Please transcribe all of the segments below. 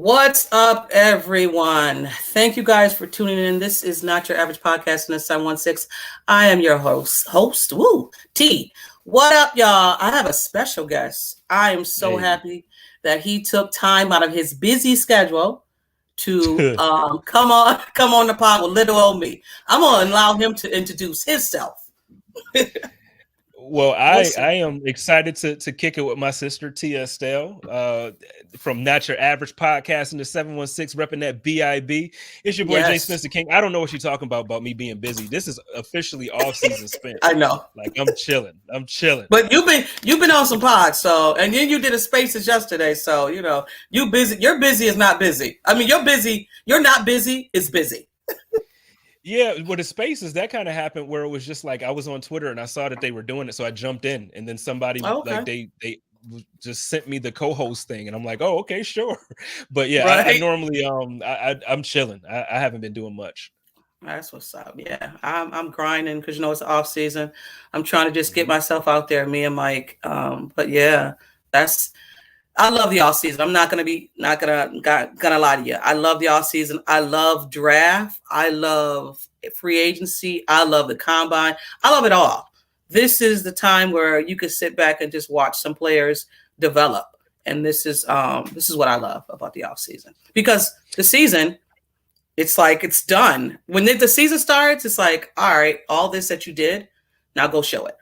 What's up, everyone? Thank you guys for tuning in. This is not your average podcast in the 716. I am your T. What up, y'all? I have a special guest. I am so Hey. happy that he took time out of his busy schedule to come on the pod with little old me. I'm gonna allow him to introduce himself. Well, I What's I am excited to kick it with my sister Tia Estelle from Not Your Average Podcast in the 716, repping that BIB. It's your boy Yes, Jspense the King. I don't know what you're talking about me being busy. This is officially off season I Spence. know. Like I'm chilling. I'm chilling. But you've been on some pods, so and then you did a spaces yesterday, so you busy. You're busy is not busy. I mean, you're busy. You're not busy. It's busy. Yeah, with the spaces, that kind of happened where it was just like I was on Twitter and I saw that they were doing it, so I jumped in, and then somebody Oh, like okay, just sent me the co-host thing, and I'm like, oh, okay, sure. But yeah, I right. normally I'm chilling. I haven't been doing much. That's what's up. Yeah, I'm grinding because it's off season. I'm trying to just get Mhm. myself out there, me and Mike. But yeah, that's I love the off season. I'm not gonna be not gonna lie to you. I love the off season. I love draft. I love free agency. I love the combine. I love it all. This is the time where you could sit back and just watch some players develop. And this is what I love about the off season because the season it's like it's done. When the season starts, it's like all right, all this that you did, now go show it.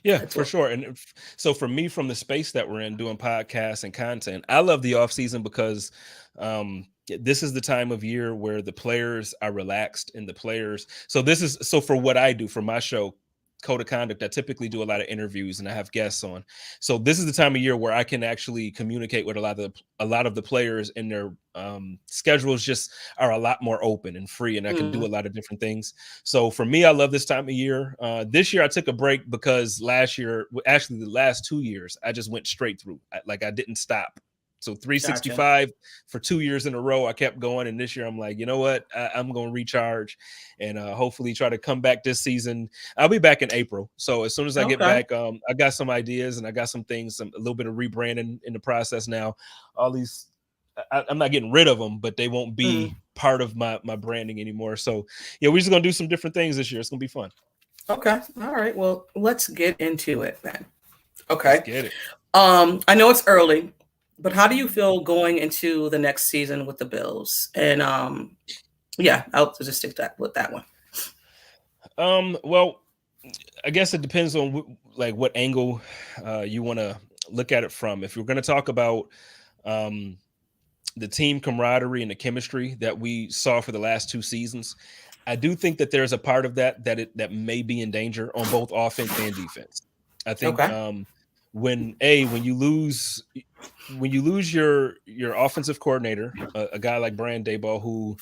Yeah, That's for what. sure. And so for me, from the space that we're in doing podcasts and content, I love the off season because this is the time of year where the players are relaxed and the players. So for what I do for my show, Code of Conduct, I typically do a lot of interviews and I have guests on. So this is the time of year where I can actually communicate with a lot of the players, and their schedules just are a lot more open and free, and I can do a Mm, lot of different things. So for me, I love this time of year. This year, I took a break because last year, actually the last 2 years, I just went straight through. I didn't stop. So gotcha. 365 for 2 years in a row, I kept going. And this year, I'm like, you know what? I'm going to recharge and hopefully try to come back this season. I'll be back in April. So as soon as I get Okay. back, I got some ideas and I got some things, a little bit of rebranding in the process now. All these, I'm not getting rid of them, but they won't be Mm. part of my branding anymore. So yeah, we're just gonna do some different things this year. It's gonna be fun. Okay. All right. Well, let's get into it then. Let's Okay. get it. I know it's early, but how do you feel going into the next season with the Bills? And yeah, I'll just stick that with that one. Well, I guess it depends on like what angle you want to look at it from. If you're going to talk about um, the team camaraderie and the chemistry that we saw for the last 2 seasons, I do think that there's a part of that may be in danger on both offense and defense. I think Okay. when you lose your offensive coordinator, a guy like Brian Daboll, who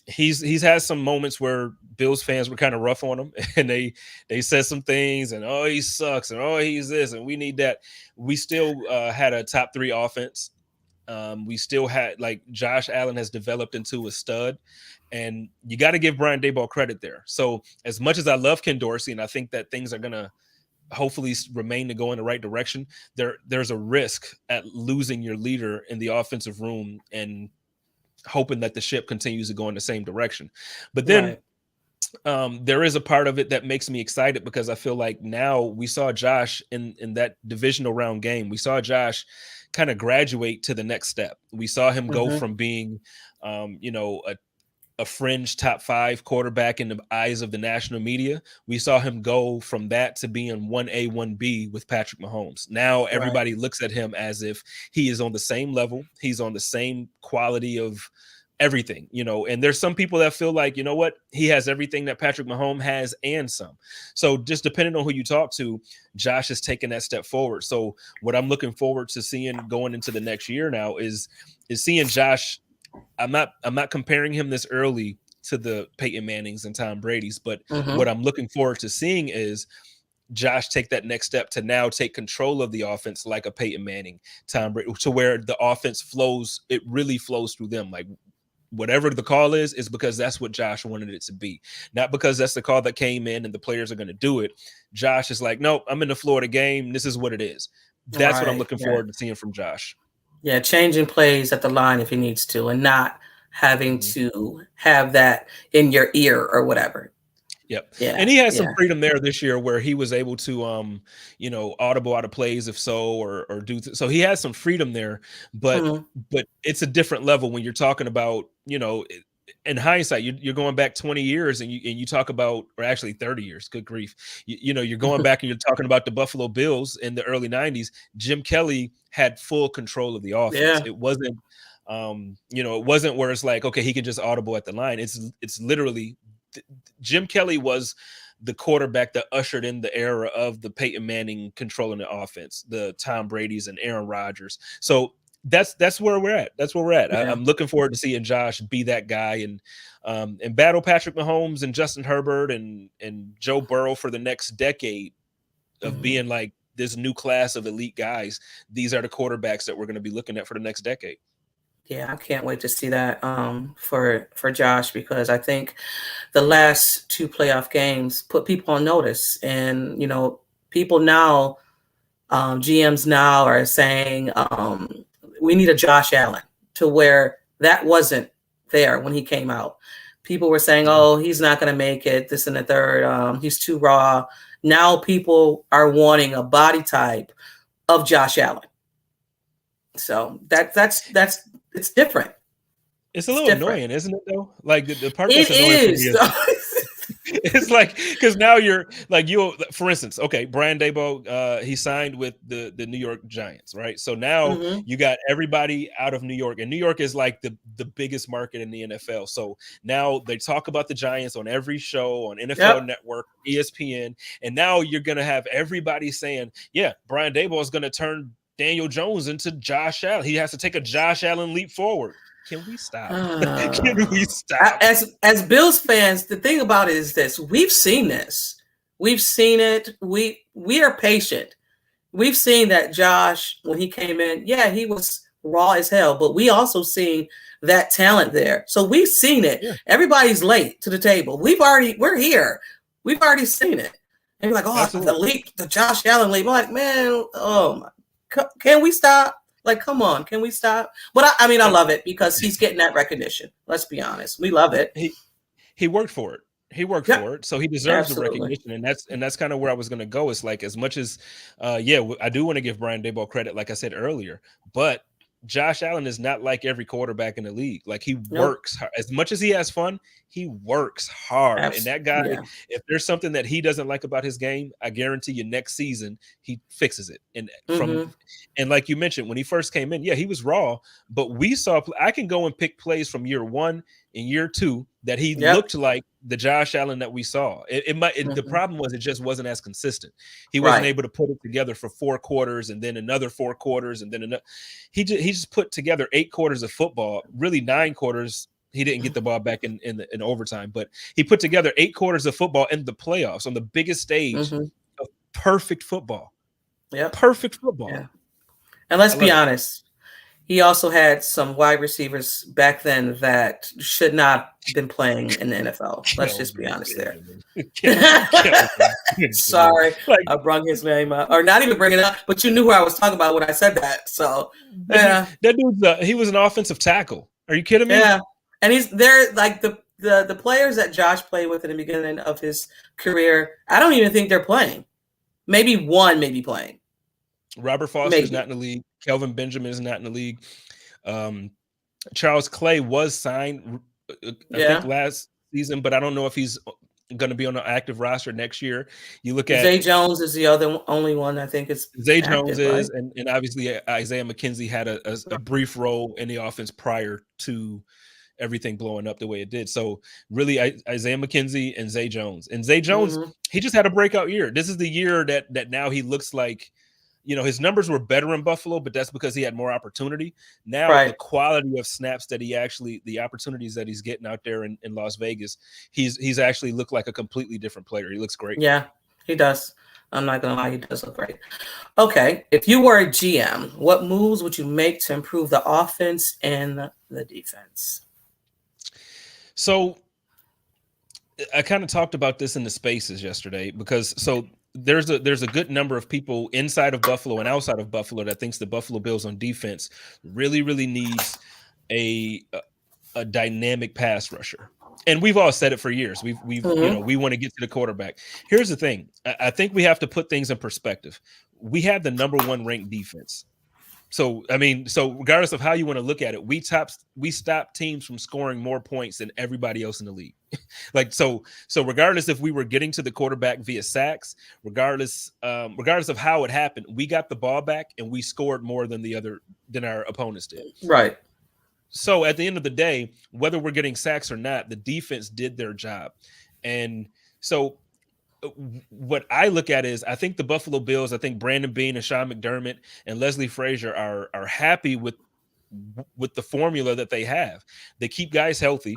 he's had some moments where Bills fans were kind of rough on him, and they said some things, and oh, he sucks, and oh, he's this, and we need that. We still had a top 3 offense. We still had, like, Josh Allen has developed into a stud, and you got to give Brian Daboll credit there. So as much as I love Ken Dorsey, and I think that things are gonna hopefully remain to go in the right direction, there's a risk at losing your leader in the offensive room and hoping that the ship continues to go in the same direction. But then Right. there is a part of it that makes me excited because I feel like now we saw Josh in that divisional round game. We saw Josh kind of graduate to the next step. We saw him go Mm-hmm. from being, a fringe top 5 quarterback in the eyes of the national media. We saw him go from that to being 1A, 1B with Patrick Mahomes. Now Right. everybody looks at him as if he is on the same level. He's on the same quality of everything, and there's some people that feel like, you know what, he has everything that Patrick Mahomes has and some. So just depending on who you talk to, Josh is taking that step forward. So what I'm looking forward to seeing going into the next year now is seeing Josh. I'm not comparing him this early to the Peyton Mannings and Tom Brady's, but what Mm-hmm. I'm looking forward to seeing is Josh take that next step to now take control of the offense like a Peyton Manning, Tom Brady, to where the offense flows. It really flows through them. Like, whatever the call is because that's what Josh wanted it to be, not because that's the call that came in and the players are going to do it. Josh is like, nope, I'm in the Florida game. This is what it is. That's what I'm Right. looking Yeah. forward to seeing from Josh. Yeah, changing plays at the line if he needs to, and not having Mhm. to have that in your ear or whatever. Yep. Yeah, And he had some yeah. freedom there this year where he was able to audible out of plays if so, or so he has some freedom there, but Mhm. it's a different level when you're talking about, in hindsight, you're going back 20 years and you talk about, or actually 30 years, good grief. You're going back and you're talking about the Buffalo Bills in the early 90s. Jim Kelly had full control of the offense. Yeah. It wasn't it wasn't where it's like, okay, he can just audible at the line. It's literally Jim Kelly was the quarterback that ushered in the era of the Peyton Manning controlling the offense, the Tom Brady's and Aaron Rodgers. So that's where we're at. That's where we're at. Yeah. I'm looking forward to seeing Josh be that guy and battle Patrick Mahomes and Justin Herbert and Joe Burrow for the next decade of Mhm. being like this new class of elite guys. These are the quarterbacks that we're going to be looking at for the next decade. Yeah, I can't wait to see that for Josh, because I think the last two playoff games put people on notice, and people now, GMs now are saying, we need a Josh Allen, to where that wasn't there when he came out. People were saying, Yeah. oh, he's not going to make it, this and the third. He's too raw. Now people are wanting a body type of Josh Allen. So that's it's different. It's a little annoying, isn't it, though? Like the part It that's annoying for me is. is it's like, because now you're like, for instance, okay, Brian Daboll, he signed with the New York Giants, right? So now Mhm. you got everybody out of New York, and New York is like the biggest market in the NFL. So now they talk about the Giants on every show on NFL Yep. Network, ESPN, and now you're gonna have everybody saying, yeah, Brian Daboll is gonna turn Daniel Jones into Josh Allen. He has to take a Josh Allen leap forward. Can we stop? Can we stop? As Bills fans, the thing about it is this: we've seen this, we've seen it. We are patient. We've seen that Josh, when he came in, yeah, he was raw as hell, but we also seen that talent there. So we've seen it. Yeah, Everybody's late to the table. We're here. We've already seen it. And you're like, oh, the absolutely. leap, the Josh Allen leap. I'm like, man, oh my, can we stop? Like, come on, can we stop? But I mean, I love it because he's getting that recognition. Let's be honest, we love it. He worked for it. He worked Yep, for it, so he deserves the absolutely. recognition, and that's kind of where I was going to go. It's like, as much as, I do want to give Brian Daboll credit, like I said earlier, but Josh Allen is not like every quarterback in the league. Like, he Nope. works hard. As much as he has fun, he works hard. And that guy, Yeah. if there's something that he doesn't like about his game, I guarantee you next season he fixes it. Mm-hmm. And like you mentioned, when he first came in, yeah, he was raw, but we saw, I can go and pick plays from year one and year two that he Yep. looked like the Josh Allen that we saw. The Mm-hmm. problem was, it just wasn't as consistent. He wasn't Right. able to put it together for 4 quarters and then another 4 quarters and then another. He just put together 8 quarters of football, really 9 quarters. He didn't get the ball back in overtime, but he put together 8 quarters of football in the playoffs on the biggest stage Mm-hmm. of perfect football. Yep. Perfect football. Yeah. And let's I be love it. honest, he also had some wide receivers back then that should not have been playing in the NFL. Let's just be honest there. Sorry, Like, I brought his name up, or not even bring it up, but you knew who I was talking about when I said that. So yeah, that dude's he was an offensive tackle. Are you kidding me? yeah, and he's there. Like the players that Josh played with in the beginning of his career, I don't even think they're playing. Maybe one may be playing. Robert Foster's not in the league. Kelvin Benjamin is not in the league. Charles Clay was signed, I think, last season, but I don't know if he's going to be on an active roster next year. You look at Zay Jones is the only one I think is Zay active, Jones is, right? and obviously Isaiah McKenzie had a brief role in the offense prior to everything blowing up the way it did. So really, Isaiah McKenzie and Zay Jones. And Zay Jones, he just had a breakout year. This is the year that now he looks like, his numbers were better in Buffalo, but that's because he had more opportunity. Now the quality of snaps that the opportunities that he's getting out there in Las Vegas, he's actually looked like a completely different player. He looks great. Yeah, he does. I'm not gonna lie, he does look great. Okay, if you were a GM, what moves would you make to improve the offense and the defense? So I kind of talked about this in the spaces yesterday, because there's a good number of people inside of Buffalo and outside of Buffalo that thinks the Buffalo Bills on defense really needs a dynamic pass rusher. And we've all said it for years. We've we want to get to the quarterback. Here's the thing. I think we have to put things in perspective. We have the number 1 ranked defense. So, I mean, regardless of how you want to look at it, we stop teams from scoring more points than everybody else in the league. So regardless if we were getting to the quarterback via sacks, regardless of how it happened, we got the ball back and we scored more than our opponents did. Right. So at the end of the day, whether we're getting sacks or not, the defense did their job. And so what I look at is, I think the Buffalo Bills, I think Brandon Beane and Sean McDermott and Leslie Frazier are happy with the formula that they have. They keep guys healthy.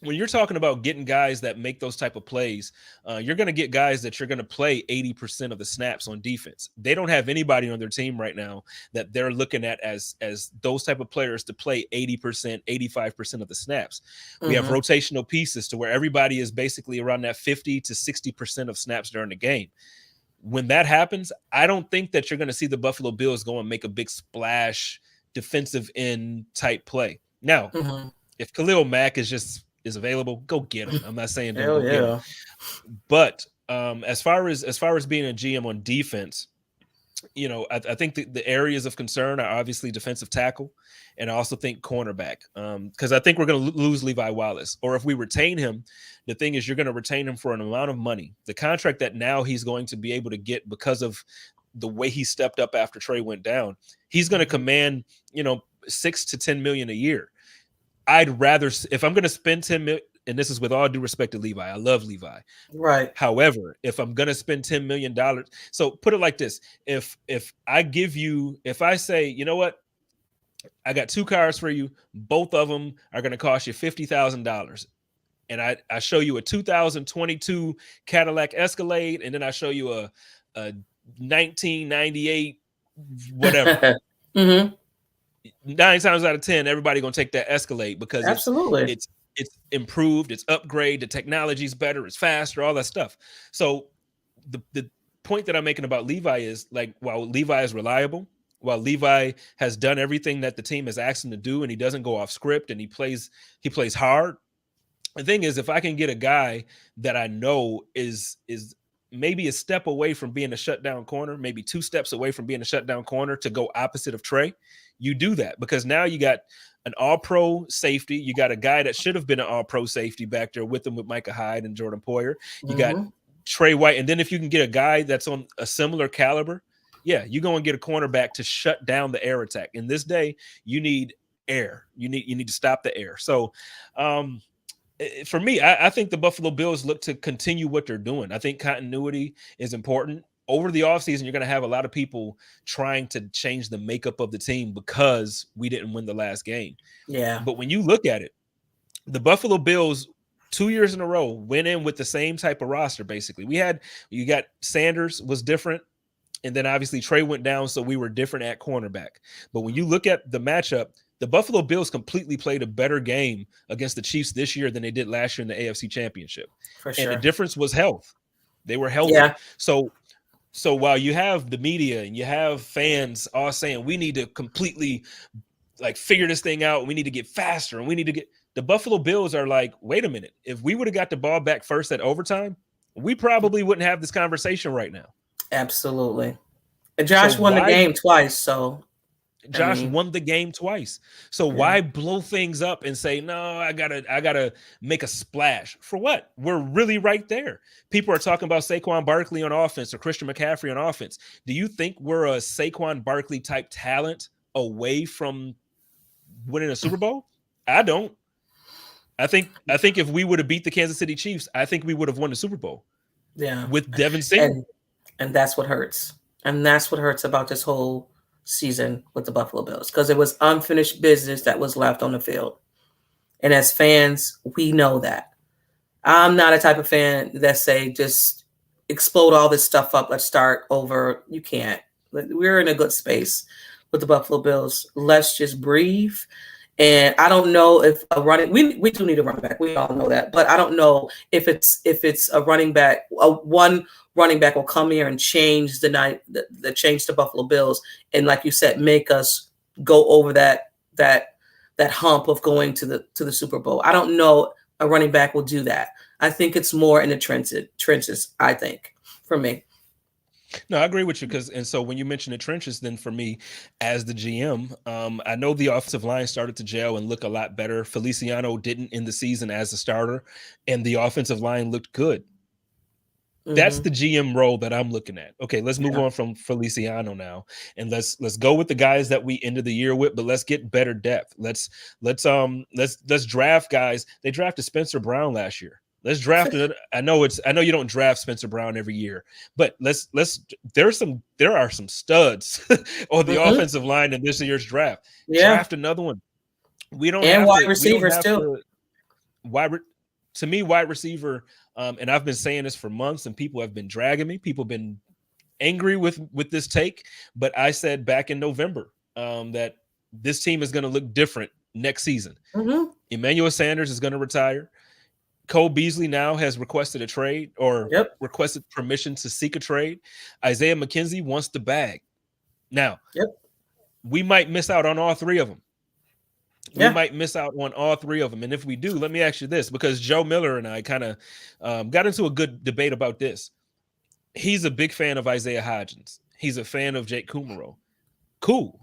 When you're talking about getting guys that make those type of plays, you're going to get guys that you're going to play 80% of the snaps on defense. They don't have anybody on their team right now that they're looking at as those type of players to play 80%, 85% of the snaps. We have rotational pieces to where everybody is basically around that 50 to 60% of snaps during the game. When that happens, I don't think that you're going to see the Buffalo Bills go and make a big splash defensive end type play. Now, if Khalil Mack is available, go get him. I'm not saying don't go get him. But as far as being a GM on defense, I think the areas of concern are obviously defensive tackle, and I also think cornerback, because I think we're going to lose Levi Wallace. Or if we retain him, the thing is you're going to retain him for an amount of money. The contract that now he's going to be able to get because of the way he stepped up after Trey went down, he's going to command, $6 to $10 million a year. I'd rather, if I'm going to spend $10 million, and this is with all due respect to Levi, I love Levi. Right. However, if I'm going to spend $10 million, so put it like this: if I say, you know what, I got 2 cars for you, both of them are going to cost you $50,000, and I show you a 2022 Cadillac Escalade, and then I show you a 1998 whatever. 9 times out of 10, everybody gonna take that Escalade because absolutely it's improved, it's upgraded, the technology's better, it's faster, all that stuff. So the point that I'm making about Levi is, like, while Levi is reliable, while Levi has done everything that the team has asked him to do, and he doesn't go off script, and he plays hard. The thing is, if I can get a guy that I know is maybe a step away from being a shutdown corner, maybe 2 steps away from being a shutdown corner, to go opposite of Trey, you do that, because now you got an all-pro safety. You got a guy that should have been an all-pro safety back there with him, with Micah Hyde and Jordan Poyer. You got Trey White. And then if you can get a guy that's on a similar caliber, yeah, you go and get a cornerback to shut down the air attack. In this day, you need air. You need to stop the air. So for me, I think the Buffalo Bills look to continue what they're doing. I think continuity is important. Over the offseason, you're going to have a lot of people trying to change the makeup of the team because we didn't win the last game. Yeah. But when you look at it, the Buffalo Bills 2 years in a row went in with the same type of roster, basically. You got Sanders was different, and then obviously Trey went down, so we were different at cornerback. But when you look at the matchup, the Buffalo Bills completely played a better game against the Chiefs this year than they did last year in the AFC Championship. For sure. And the difference was health. They were healthy. Yeah. So while you have the media and you have fans all saying we need to completely figure this thing out, we need to get faster, and we need to get, the Buffalo Bills are like, wait a minute, if we would have got the ball back first at overtime, we probably wouldn't have this conversation right now. Absolutely. And Josh won the game twice, so Josh won the game twice. So why blow things up and say, no, I gotta make a splash? For what? We're really right there. People are talking about Saquon Barkley on offense or Christian McCaffrey on offense. Do you think we're a Saquon Barkley type talent away from winning a Super Bowl? I don't. I think if we would have beat the Kansas City Chiefs, I think we would have won the Super Bowl. Yeah. With Devin Singletary. And that's what hurts. And that's what hurts about this whole season with the Buffalo Bills, because it was unfinished business that was left on the field. And as fans, we know that. I'm not a type of fan that say just explode all this stuff up, let's start over. You can't. We're in a good space with the Buffalo Bills. Let's just breathe And I don't know if a running we do need a running back. We all know that, but I don't know if it's a running back. One running back will come here and change the change the Buffalo Bills, and like you said, make us go over that hump of going to the Super Bowl. I don't know a running back will do that. I think it's more in the trenches. I think for me. No, I agree with you and so when you mention the trenches, then for me as the GM, I know the offensive line started to gel and look a lot better. Feliciano didn't end the season as a starter, and the offensive line looked good. That's the GM role that I'm looking at. Okay, let's move on from Feliciano now, and let's go with the guys that we ended the year with, but let's get better depth. Let's draft guys. They drafted Spencer Brown last year. Let's draft it. I know you don't draft Spencer Brown every year, but there are some studs on the offensive line in this year's draft. Draft another one. We don't have wide receivers too. To me, wide receiver, and I've been saying this for months, and people have been dragging me. People have been angry with this take, but I said back in November that this team is going to look different next season. Emmanuel Sanders is going to retire. Cole Beasley now has requested a trade or requested permission to seek a trade. Isaiah McKenzie wants the bag. Now, we might miss out on all three of them. We might miss out on all three of them. And if we do, let me ask you this, because Joe Miller and I kind of got into a good debate about this. He's a big fan of Isaiah Hodgins. He's a fan of Jake Kumaro. Cool.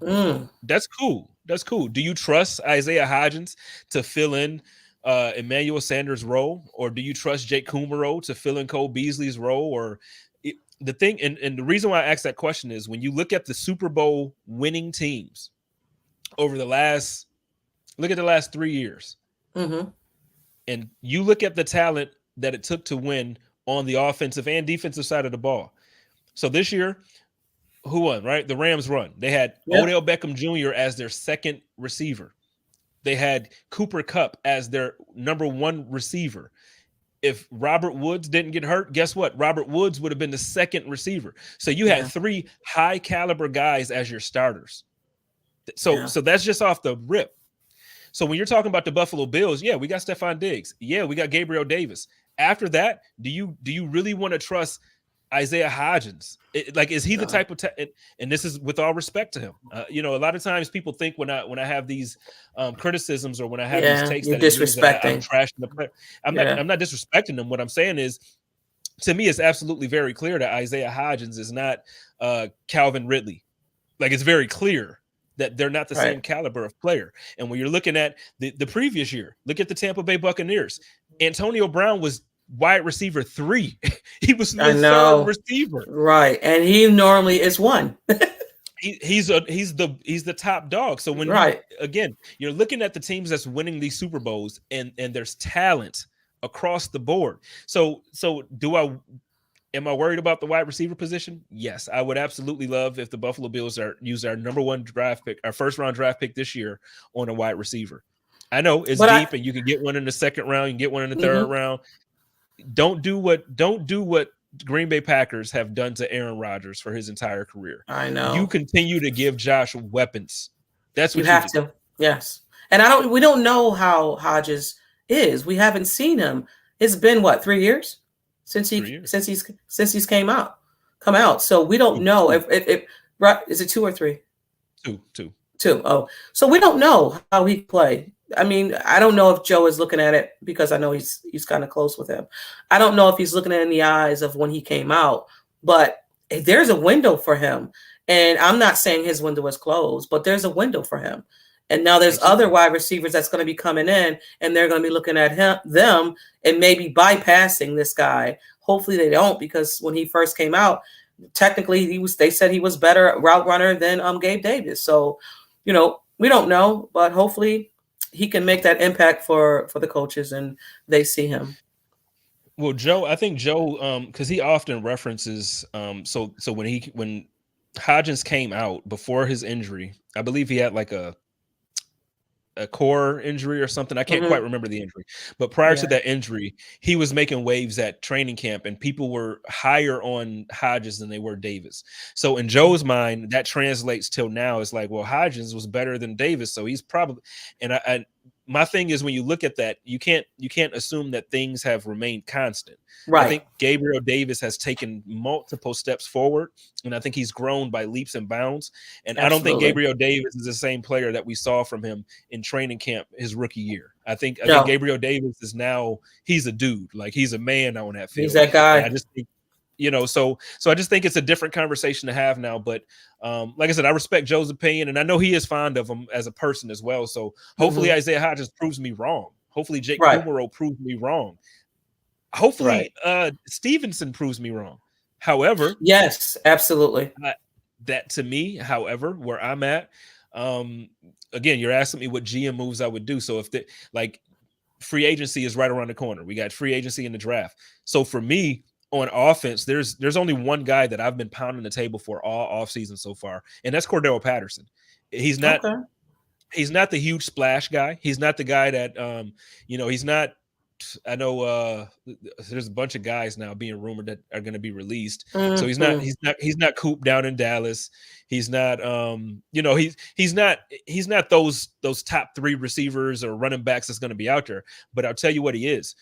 That's cool. That's cool. Do you trust Isaiah Hodgins to fill in Emmanuel Sanders' role, or do you trust Jake Kumaro to fill in Cole Beasley's role? Or the thing, and the reason why I ask that question is when you look at the Super Bowl winning teams over the last 3 years, and you look at the talent that it took to win on the offensive and defensive side of the ball. So this year, who won, right? The Rams won. They had Odell Beckham Jr. as their second receiver. They had Cooper Kupp as their number one receiver. If Robert Woods didn't get hurt, guess what? Robert Woods would have been the second receiver. So you had three high caliber guys as your starters. So that's just off the rip. So when you're talking about the Buffalo Bills, we got Stephon Diggs. We got Gabriel Davis. After that, do you really want to trust Isaiah Hodgins? Is he the type of and this is with all respect to him. A lot of times people think when I have these criticisms or when I have these takes that disrespecting, I'm trashing the player. I'm not disrespecting them. What I'm saying is, to me, it's absolutely very clear that Isaiah Hodgins is not Calvin Ridley. It's very clear that they're not the same caliber of player. And when you're looking at the previous year, look at the Tampa Bay Buccaneers. Antonio Brown was wide receiver 3. He was the third receiver. Right. And he normally is one. He's the top dog. So when you're looking at the teams that's winning these Super Bowls and there's talent across the board. So am I worried about the wide receiver position? Yes, I would absolutely love if the Buffalo Bills use our number one draft pick, our first round draft pick this year on a wide receiver. I know it's deep and you can get one in the second round, you can get one in the third round. Don't do what Green Bay Packers have done to Aaron Rodgers for his entire career. I know. You continue to give Josh weapons. That's what you have to. Yes. And we don't know how Hodges is. We haven't seen him. It's been 3 years since he's come out. So we don't know if is it 2 or 3? Two. Oh, so we don't know how he played. I mean, I don't know if Joe is looking at it because I know he's kind of close with him. I don't know if he's looking at it in the eyes of when he came out, but there's a window for him. And I'm not saying his window is closed, but there's a window for him. And now there's other wide receivers that's going to be coming in, and they're going to be looking at them and maybe bypassing this guy. Hopefully they don't, because when he first came out, technically they said he was better route runner than Gabe Davis. So, we don't know, but hopefully he can make that impact for the coaches and they see him. Well, I think Joe, because he often references, so when Hodgins came out before his injury, I believe he had a core injury or something. I can't Mm-hmm. quite remember the injury, but prior to that injury, he was making waves at training camp, and people were higher on Hodges than they were Davis. So in Joe's mind, that translates till now. It's like, well, Hodges was better than Davis, so he's probably. And my thing is, when you look at that, you can't assume that things have remained constant. Right. I think Gabriel Davis has taken multiple steps forward, and I think he's grown by leaps and bounds. And I don't think Gabriel Davis is the same player that we saw from him in training camp his rookie year. I think Gabriel Davis is now, he's a dude, like he's a man on that field. He's that guy. And I just think, so I just think it's a different conversation to have now. But like I said, I respect Joe's opinion, and I know he is fond of him as a person as well. So hopefully Isaiah Hodges proves me wrong. Hopefully Jake Kumerow proves me wrong. Hopefully Stevenson proves me wrong. However, yes, absolutely. That to me, however, where I'm at, again, you're asking me what GM moves I would do. So if free agency is right around the corner, we got free agency in the draft. So for me, on offense, there's only one guy that I've been pounding the table for all offseason so far, and that's Cordell Patterson. He's not the huge splash guy. He's not the guy that he's not. I know there's a bunch of guys now being rumored that are going to be released. So he's not Coop down in Dallas. He's not he's not those top 3 receivers or running backs that's going to be out there. But I'll tell you what he is.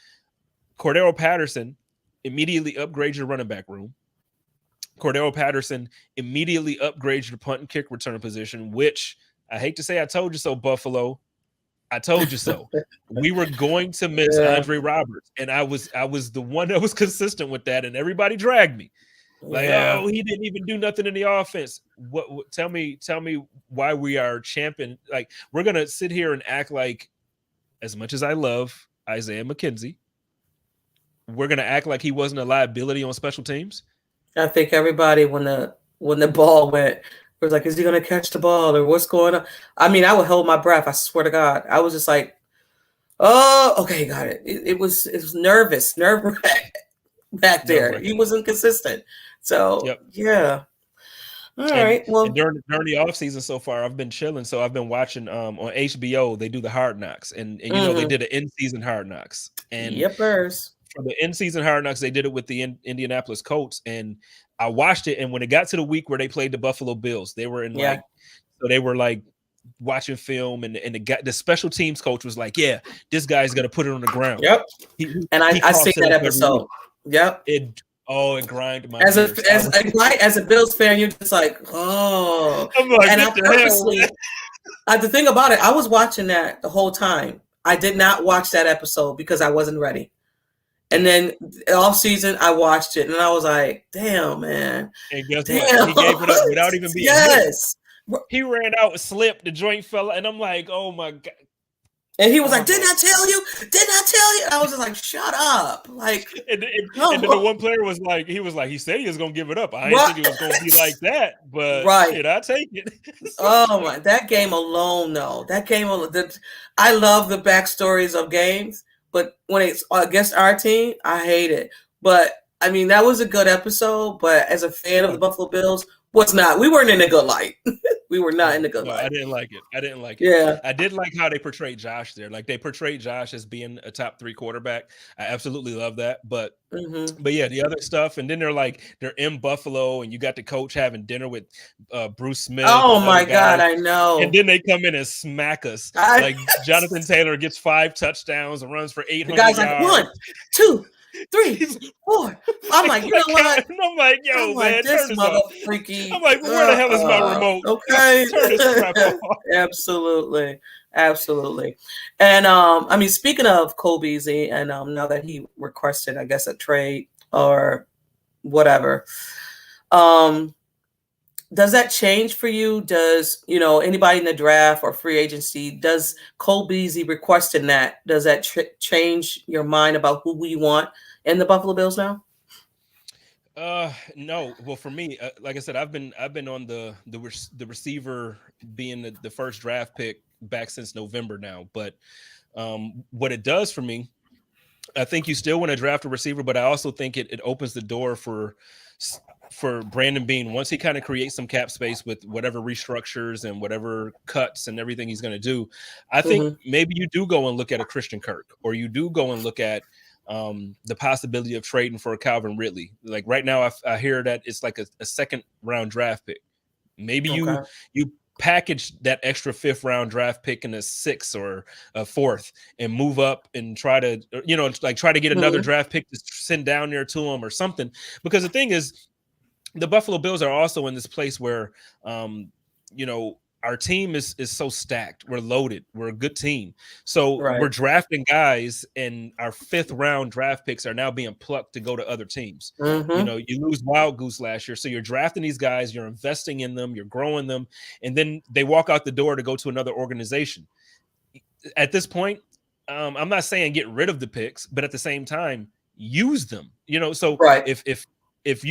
Cordell Patterson immediately upgrades your running back room. Cordell Patterson immediately upgrades your punt and kick return position, which I hate to say I told you so, Buffalo. I told you so. We were going to miss Andre Roberts, and I was the one that was consistent with that, and everybody dragged me. Like, oh, he didn't even do nothing in the offense. What tell me why we are champion. Like, we're gonna sit here and act like, as much as I love Isaiah Mckenzie, we're gonna act like he wasn't a liability on special teams. I think everybody when the ball went was like, is he gonna catch the ball or what's going on? I mean, I would hold my breath. I swear to God, I was just like, oh, okay, got it. It was nerve back there. He wasn't consistent. So yeah. All right. Well, and during the offseason so far, I've been chilling. So I've been watching on HBO. They do the Hard Knocks, and they did an in-season Hard Knocks. And for the in-season Hard Knocks, they did it with the Indianapolis Colts, and I watched it. And when it got to the week where they played the Buffalo Bills, they were watching film, and the special teams coach was like, "Yeah, this guy's gonna put it on the ground." Yep. I see that episode. Yep. It grinded my as a Bills fan, you're just like, oh. I'm like, and the thing about it, I was watching that the whole time. I did not watch that episode because I wasn't ready. And then all season, I watched it, and I was like, damn, man. And guess what? He gave it up without even being hit. He ran out, slipped, the joint fell, and I'm like, oh my God. And he was like, didn't I tell you? Didn't I tell you? And I was just like, shut up. Like, and then the one player was like, he said he was going to give it up. I didn't think it was going to be like that, but shit, I take it. Oh my, that game alone, though. I love the backstories of games, but when it's against our team, I hate it. But I mean, that was a good episode, but as a fan of the Buffalo Bills, we weren't in a good light. We were not in a good light. I didn't like it. Yeah. I did like how they portrayed Josh there. Like, they portrayed Josh as being a top 3 quarterback. I absolutely love that. But yeah, the other stuff. And then they're in Buffalo, and you got the coach having dinner with Bruce Smith. Oh my God, I know. And then they come in and smack us. Like, Jonathan Taylor gets 5 touchdowns and runs for 800 yards. The guy's like, 1, 2, 3, 4. I'm like, you know what? I'm like, yo, man, this mother freaky. I'm like, where the hell is my remote? Okay. Turn this crap off. Absolutely. And I mean, speaking of Cole Beasley, and now that he requested, I guess, a trade or whatever, does that change for you? Does anybody in the draft or free agency, does Cole Beasley requesting that? Does that change your mind about who you want in the Buffalo Bills now? No. Well, for me, like I said, I've been on the receiver being the first draft pick back since November now. But what it does for me, I think you still want to draft a receiver, but I also think it opens the door for for Brandon Beane, once he kind of creates some cap space with whatever restructures and whatever cuts and everything he's going to do, I think maybe you do go and look at a Christian Kirk, or you do go and look at the possibility of trading for a Calvin Ridley. Like right now, I hear that it's like a second round draft pick. Maybe you package that extra 5th round draft pick in a 6th or a 4th and move up and try to, try to get another draft pick to send down there to him or something. Because the thing is, the Buffalo Bills are also in this place where, our team is so stacked. We're loaded. We're a good team. So we're drafting guys, and our 5th round draft picks are now being plucked to go to other teams. You lose Wild Goose last year. So you're drafting these guys, you're investing in them, you're growing them, and then they walk out the door to go to another organization. At this point, I'm not saying get rid of the picks, but at the same time, use them. So if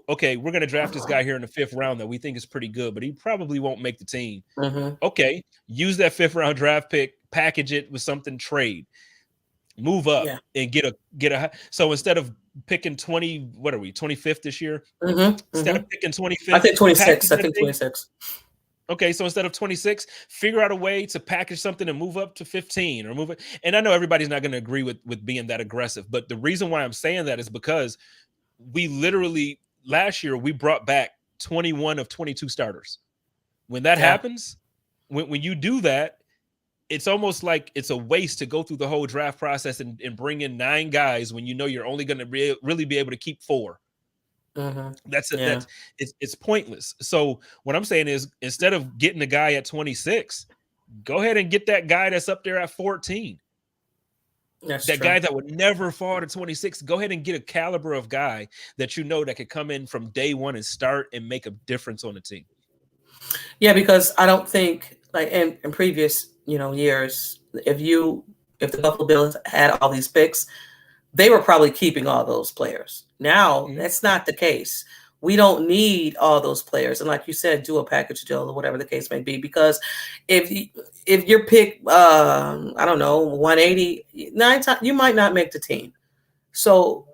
okay, we're going to draft this guy here in the 5th round that we think is pretty good, but he probably won't make the team. Okay, use that 5th round draft pick, package it with something, trade, move up and get a. So instead of picking 25th this year? Instead of picking 25th, I think 26. I think 26. Okay, so instead of 26, figure out a way to package something and move up to 15 or move it. And I know everybody's not going to agree with being that aggressive, but the reason why I'm saying that is because we literally last year we brought back 21 of 22 starters. When that happens, when you do that, it's almost like it's a waste to go through the whole draft process and bring in 9 guys when you're only going to really be able to keep 4. It's pointless. So what I'm saying is, instead of getting a guy at 26, go ahead and get that guy that's up there at 14. Guy that would never fall to 26. Go ahead and get a caliber of guy that that could come in from day one and start and make a difference on the team. Yeah, because I don't think, like in previous years, if the Buffalo Bills had all these picks, they were probably keeping all those players. Now that's not the case. We don't need all those players, and like you said, do a package deal or whatever the case may be. Because if your pick, I don't know, 180, 9 times, you might not make the team. So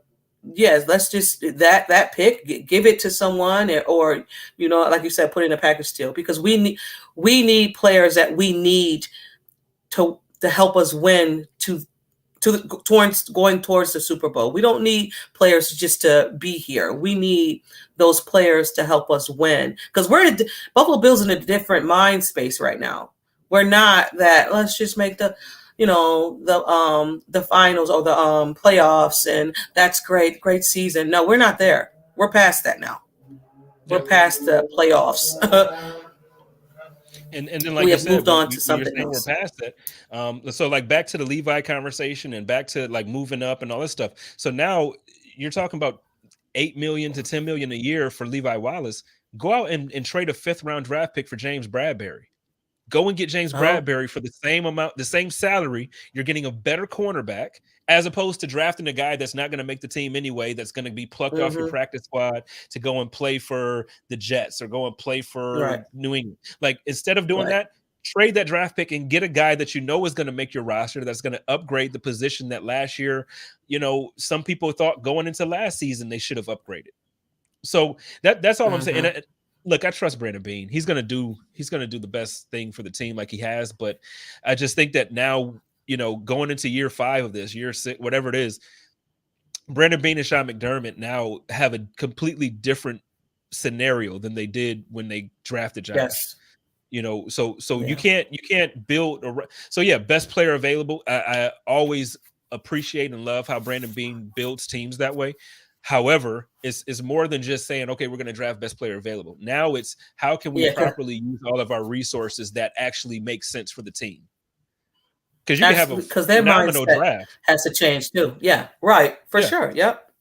yes, let's just that pick, give it to someone, or like you said, put in a package deal, because we need players that we need to help us win towards going towards the Super Bowl. We don't need players just to be here. We need those players to help us win, because Buffalo Bills in a different mind space right now. We're not that let's just make the finals or the playoffs, and that's great season. No, we're not there. We're past that now. We're past the playoffs. And then, like we you have said, moved on to something else. We're past that. So like back to the Levi conversation and back to like moving up and all this stuff. So now you're talking about $8 million to $10 million a year for Levi Wallace. Go out and trade a 5th round draft pick for James Bradberry. Go and get James Bradberry for the same amount, the same salary. You're getting a better cornerback, as opposed to drafting a guy that's not going to make the team anyway, that's going to be plucked off your practice squad to go and play for the Jets or go and play for New England. Like, instead of doing that, trade that draft pick and get a guy that is going to make your roster, that's going to upgrade the position that last year, some people thought going into last season they should have upgraded. So that's all I'm saying. And look, I trust Brandon Beane. He's gonna do the best thing for the team, like he has. But I just think that now, going into year 5 of this, year 6, whatever it is, Brandon Beane and Sean McDermott now have a completely different scenario than they did when they drafted Josh. So you can't build best player available. I always appreciate and love how Brandon Beane builds teams that way. However, it's more than just saying, okay, we're going to draft best player available. Now it's how can we properly use all of our resources that actually make sense for the team? Because you can have a phenomenal draft. Has to change too. Yeah, right. For sure. Yep.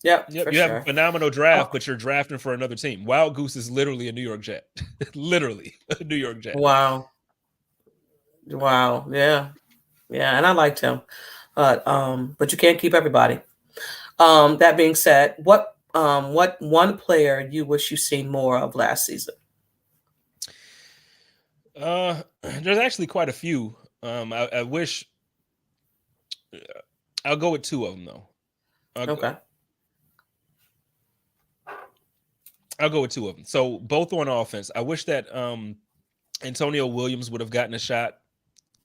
You have a phenomenal draft, but you're drafting for another team. Wild Goose is literally a New York Jet. Literally a New York Jet. Wow. Yeah. And I liked him. But you can't keep everybody. That being said, what one player you wish you seen more of last season? There's actually quite a few. I wish I'll go with 2 of them though. Okay. I'll go with two of them. So both on offense. I wish that Antonio Williams would have gotten a shot.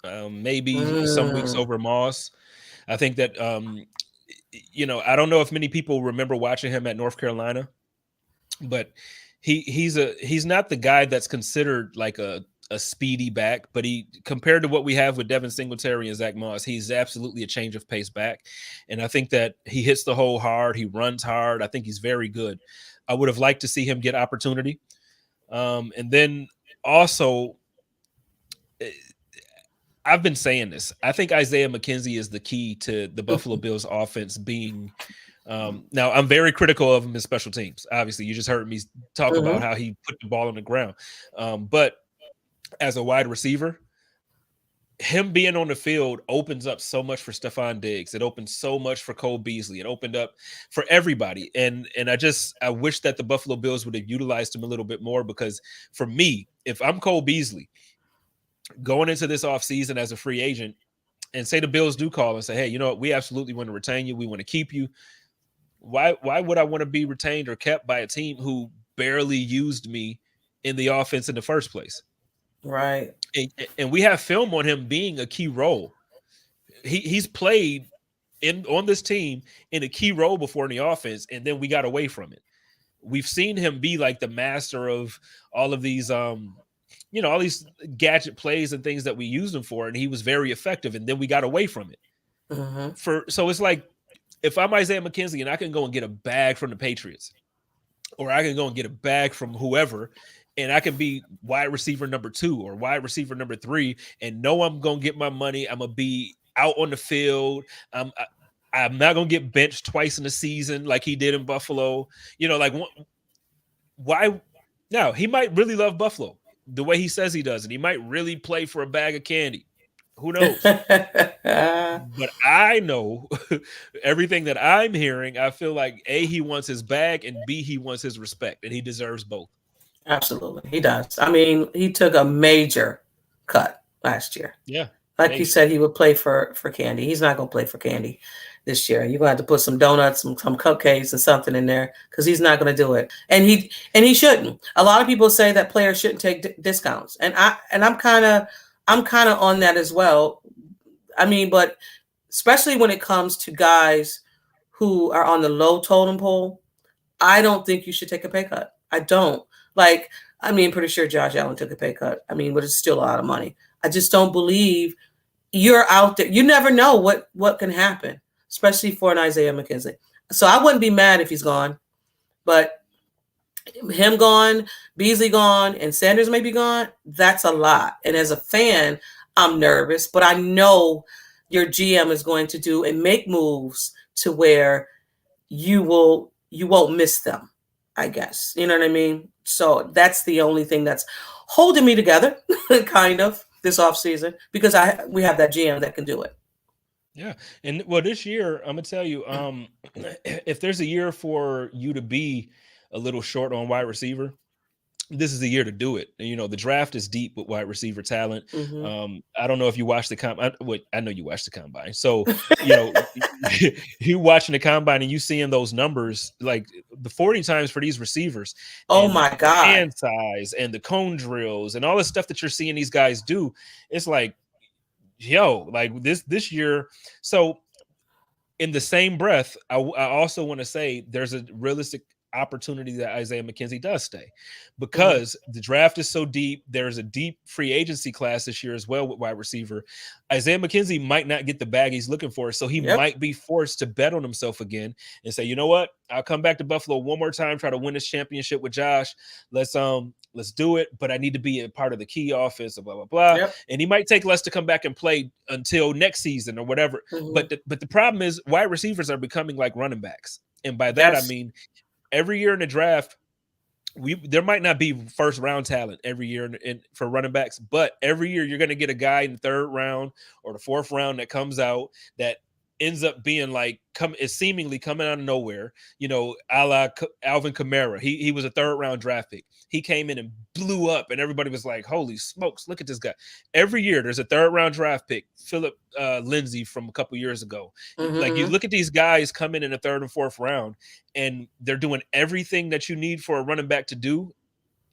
Maybe some weeks Mm, over Moss. I think that I don't know if many people remember watching him at North Carolina, but he's not the guy that's considered like a speedy back, but he compared to what we have with Devin Singletary and Zach Moss, he's absolutely a change of pace back. And I think that he hits the hole hard, he runs hard. I think he's very good. I would have liked to see him get opportunity. And then also I've been saying this. I think Isaiah McKenzie is the key to the Buffalo Bills offense being. Now, I'm very critical of him in special teams. Obviously, you just heard me talk about mhm, how he put the ball on the ground. But as a wide receiver, him being on the field opens up so much for Stephon Diggs. It opens so much for Cole Beasley. It opened up for everybody. And I wish that the Buffalo Bills would have utilized him a little bit more, because for me, if I'm Cole Beasley going into this offseason as a free agent, and say the Bills do call and say, hey, you know what, we absolutely want to retain you, we want to keep you. Why would I want to be retained or kept by a team who barely used me in the offense in the first place? right. And we have film on him being a key role. He's played on this team in a key role before in the offense, and then we got away from it. We've seen him be like the master of all of these all these gadget plays and things that we used him for, and he was very effective, and then we got away from it. Hmm. So it's like, if I'm Isaiah McKenzie and I can go and get a bag from the Patriots, or I can go and get a bag from whoever, and I can be wide receiver number 2 or wide receiver number 3, and know I'm gonna get my money. I'm gonna be out on the field. I'm not gonna get benched twice in the season like he did in Buffalo. Like, why? Now he might really love Buffalo the way he says he does, and he might really play for a bag of candy. Who knows? But I know everything that I'm hearing. I feel like A, he wants his bag, and B, he wants his respect, and he deserves both. Absolutely, he does. I mean, he took a major cut last year. Yeah, Like he major. said, he would play for candy. He's not going to play for candy this year. You're going to have to put some donuts, some cupcakes, and something in there, because he's not going to do it. And he shouldn't. A lot of people say that players shouldn't take discounts, and I'm kind of on that as well. I mean, but especially when it comes to guys who are on the low totem pole, I don't think you should take a pay cut. I don't. Like, I mean, pretty sure Josh Allen took a pay cut. I mean, but it's still a lot of money. I just don't believe you're out there. You never know what can happen, especially for an Isaiah McKenzie. So I wouldn't be mad if he's gone, but him gone, Beasley gone, and Sanders may be gone. That's a lot. And as a fan, I'm nervous, but I know your GM is going to do and make moves to where you won't miss them, I guess. You know what I mean? So that's the only thing that's holding me together, kind of, this off season, because we have that GM that can do it. Yeah. And well, this year, I'm gonna tell you, if there's a year for you to be a little short on wide receiver, this is the year to do it. And, the draft is deep with wide receiver talent. Hmm. I don't know if you watched the combine. I know you watched the combine. So, you know, you watching the combine and you seeing those numbers, like the 40 times for these receivers, Oh and my the God. hand size and the cone drills and all the stuff that you're seeing these guys do. It's like, like this year. So in the same breath, I also want to say there's a realistic opportunity that Isaiah McKenzie does stay, Hmm. because the draft is so deep. There's a deep free agency class this year as well with wide receiver. Isaiah McKenzie might not get the bag he's looking for, so he Yep. might be forced to bet on himself again and say, you know what, I'll come back to Buffalo one more time, try to win this championship with Josh. Let's do it, but I need to be a part of the key offense, blah blah blah. Yep. And he might take less to come back and play until next season or whatever. Hmm. But the problem is wide receivers are becoming like running backs. And by that I Yes. mean every year in the draft, there might not be first round talent every year for running backs, but every year you're going to get a guy in the third round or the fourth round that comes out that ends up being like is seemingly coming out of nowhere, you know, a la Alvin Kamara. He was a 3rd round draft pick. He came in and blew up, and everybody was like, holy smokes, look at this guy. Every year there's a 3rd round draft pick, Philip Lindsay from a couple years ago. Like, you look at these guys come in the 3rd and 4th round, and they're doing everything that you need for a running back to do,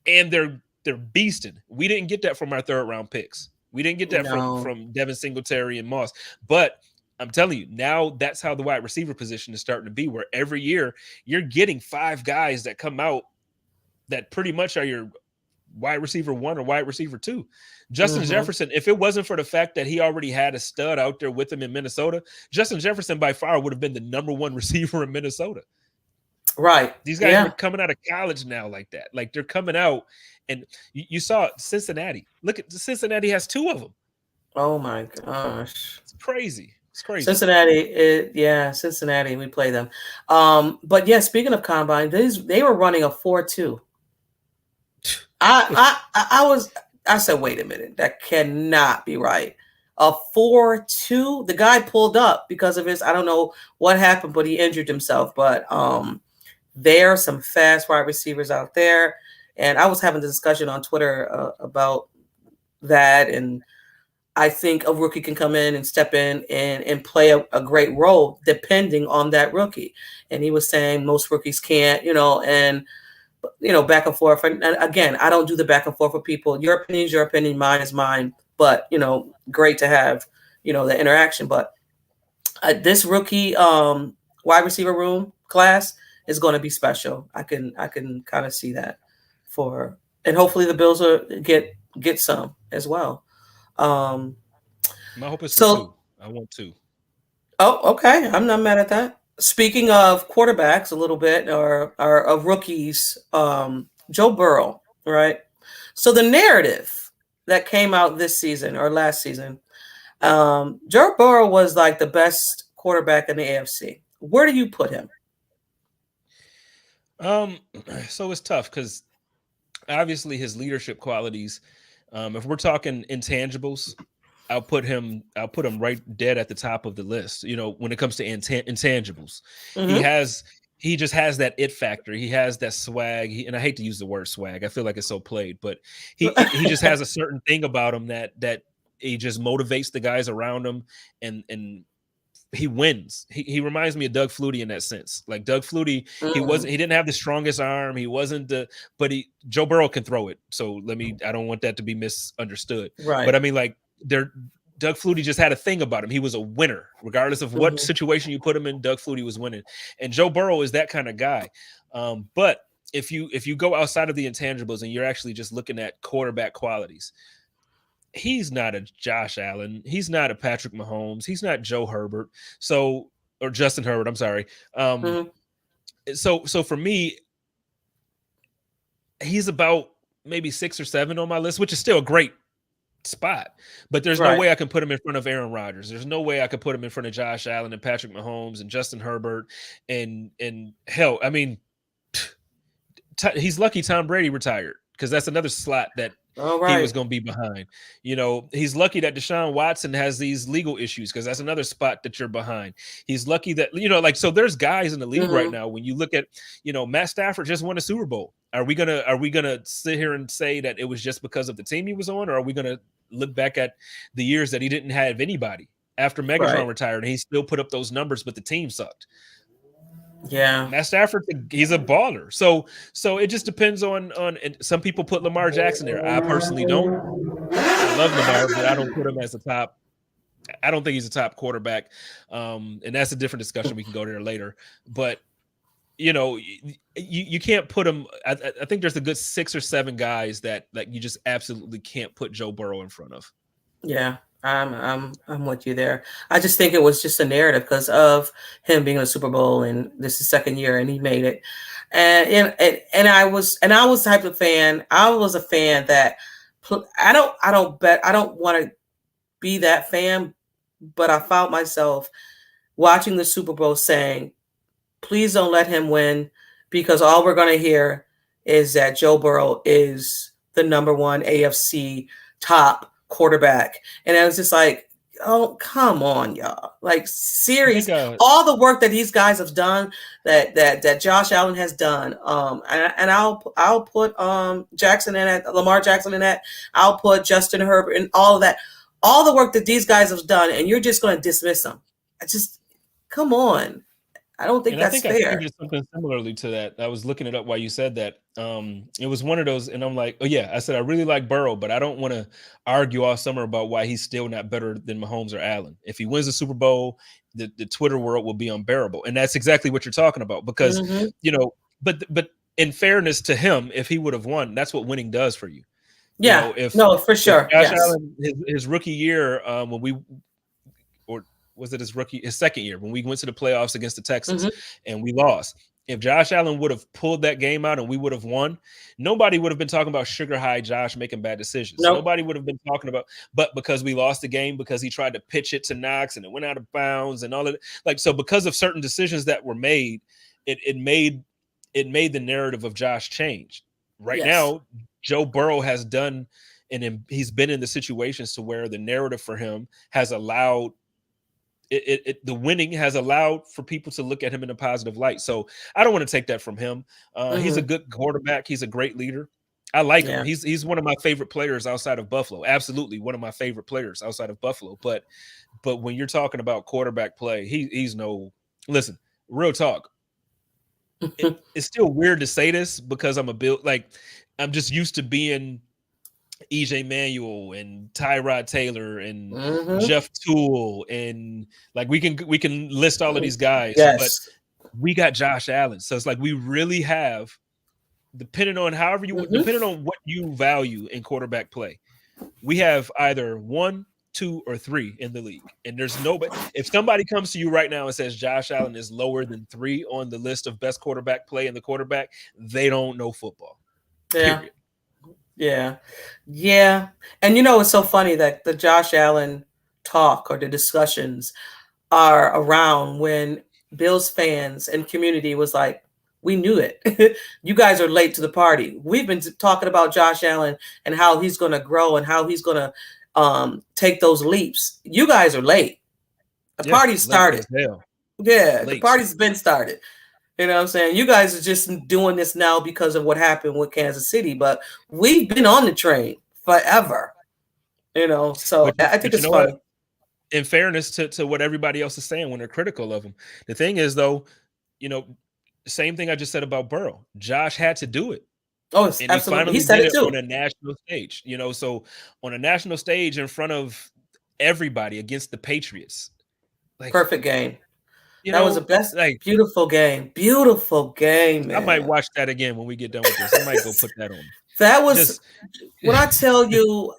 and they're beasting. We didn't get that from our 3rd round picks. We didn't get that from Devin Singletary and Moss. But I'm telling you, now that's how the wide receiver position is starting to be, where every year you're getting 5 guys that come out that pretty much are your wide receiver 1 or wide receiver 2. Justin Jefferson, if it wasn't for the fact that he already had a stud out there with him in Minnesota, Justin Jefferson by far would have been the number 1 receiver in Minnesota. Right. These guys are coming out of college now like that. Like, they're coming out, and you saw Cincinnati. Look at Cincinnati has 2 of them. Oh my gosh. It's crazy. It's crazy. Cincinnati, we play them. But yeah, speaking of combine, they were running a 4.2. I said, wait a minute, that cannot be right. A 4.2. The guy pulled up because of his, I don't know what happened, but he injured himself. But there are some fast wide receivers out there. And I was having a discussion on Twitter about that, and I think a rookie can come in and step in and play a great role depending on that rookie. And he was saying most rookies can't, and, back and forth. And again, I don't do the back and forth with people. Your opinion is your opinion. Mine is mine. But, great to have, the interaction. But this rookie wide receiver room class is going to be special. I can kind of see that and hopefully the Bills will get some as well. My hope is for 2. I want 2. Oh, okay. I'm not mad at that. Speaking of quarterbacks a little bit, or of rookies, Joe Burrow, right? So the narrative that came out this season or last season, Joe Burrow was like the best quarterback in the AFC. Where do you put him? So it's tough because obviously his leadership qualities, if we're talking intangibles, I'll put him right dead at the top of the list. When it comes to intangibles, he just has that it factor. He has that swag. And I hate to use the word swag. I feel like it's so played, but he just has a certain thing about him that he just motivates the guys around him, and he wins. He reminds me of Doug Flutie in that sense. Like Doug Flutie, he didn't have the strongest arm. He wasn't Joe Burrow can throw it. So I don't want that to be misunderstood. Right. But I mean, like, Doug Flutie just had a thing about him. He was a winner, regardless of what situation you put him in. Doug Flutie was winning, and Joe Burrow is that kind of guy. But if you go outside of the intangibles and you're actually just looking at quarterback qualities, he's not a Josh Allen. He's not a Patrick Mahomes. He's not Joe Herbert. Or Justin Herbert. I'm sorry. So for me, he's about maybe 6 or 7 on my list, which is still a great spot. But there's no way I can put him in front of Aaron Rodgers. There's no way I could put him in front of Josh Allen and Patrick Mahomes and Justin Herbert and hell, I mean, he's lucky Tom Brady retired, because that's another slot that he was going to be behind. He's lucky that Deshaun Watson has these legal issues, because that's another spot that you're behind. He's lucky that, so there's guys in the league right now. When you look at, Matt Stafford just won a Super Bowl. Are we gonna sit here and say that it was just because of the team he was on, or are we gonna look back at the years that he didn't have anybody after Megatron retired and he still put up those numbers, but the team sucked? Yeah, Matt Stafford, he's a baller. So it just depends on. And some people put Lamar Jackson there. I personally don't. I love Lamar, but I don't put him as a top. I don't think he's a top quarterback, and that's a different discussion. We can go there later. But you can't put him. I think there's a good 6 or 7 guys that you just absolutely can't put Joe Burrow in front of. Yeah. I'm with you there. I just think it was just a narrative because of him being in a Super Bowl, and this is second year and he made it. And I was the type of fan. I was a fan that I don't want to be that fan, but I found myself watching the Super Bowl saying, please don't let him win, because all we're going to hear is that Joe Burrow is the number 1 AFC top quarterback. And I was just like, Oh, come on, y'all. Like, I serious. think All the work that these guys have done, that Josh Allen has done. And I'll put Jackson in that, Lamar Jackson in that. I'll put Justin Herbert and all of that. All the work that these guys have done, and you're just going to dismiss them. Come on. I don't think and I that's think I fair. tweeted something similarly to that. I was looking it up while you said that. It was one of those, and I'm like, oh yeah, I said I really like Burrow, but I don't want to argue all summer about why he's still not better than Mahomes or Allen. If he wins the Super Bowl, the Twitter world will be unbearable, and that's exactly what you're talking about. Because but in fairness to him, if he would have won, that's what winning does for you. Yeah, no, for sure. Josh Yes. Allen, his rookie year, when we or was it his second year when we went to the playoffs against the Texans and we lost. If Josh Allen would have pulled that game out and we would have won, nobody would have been talking about sugar high Josh making bad decisions. Nope. Nobody would have been talking about, but because we lost the game because he tried to pitch it to Knox and it went out of bounds and all of it. Like, so because of certain decisions that were made, it made the narrative of Josh change. Right now, Joe Burrow has done, and he's been in the situations to where the narrative for him has allowed the winning has allowed for people to look at him in a positive light. So I don't want to take that from him. He's a good quarterback. He's a great leader. I like him. He's one of my favorite players outside of Buffalo. Absolutely one of my favorite players outside of Buffalo. But when you're talking about quarterback play, he's no, listen, real talk. It's still weird to say this because I'm I'm just used to being EJ Manuel and Tyrod Taylor and Jeff Toole, and like we can list all of these guys, but we got Josh Allen. So it's like we really have, depending on depending on what you value in quarterback play, we have either 1, 2, or 3 in the league. And there's nobody. If somebody comes to you right now and says Josh Allen is lower than 3 on the list of best quarterback play in the quarterback, they don't know football. Period. Yeah. And it's so funny that the Josh Allen talk or the discussions are around when Bills fans and community was like, we knew it. You guys are late to the party. We've been talking about Josh Allen and how he's going to grow and how he's going to take those leaps. You guys are late. The party started. The party's been started. You know what I'm saying? You guys are just doing this now because of what happened with Kansas City, but we've been on the train forever. So I think it's funny. What? In fairness to what everybody else is saying when they're critical of him, the thing is, though, same thing I just said about Burrow. Josh had to do it. Oh, and absolutely. He said it too on a national stage. So on a national stage in front of everybody against the Patriots. Perfect game. That was the best, beautiful game. Beautiful game, man. I might watch that again when we get done with this. I might go put that on. That was, when I tell you,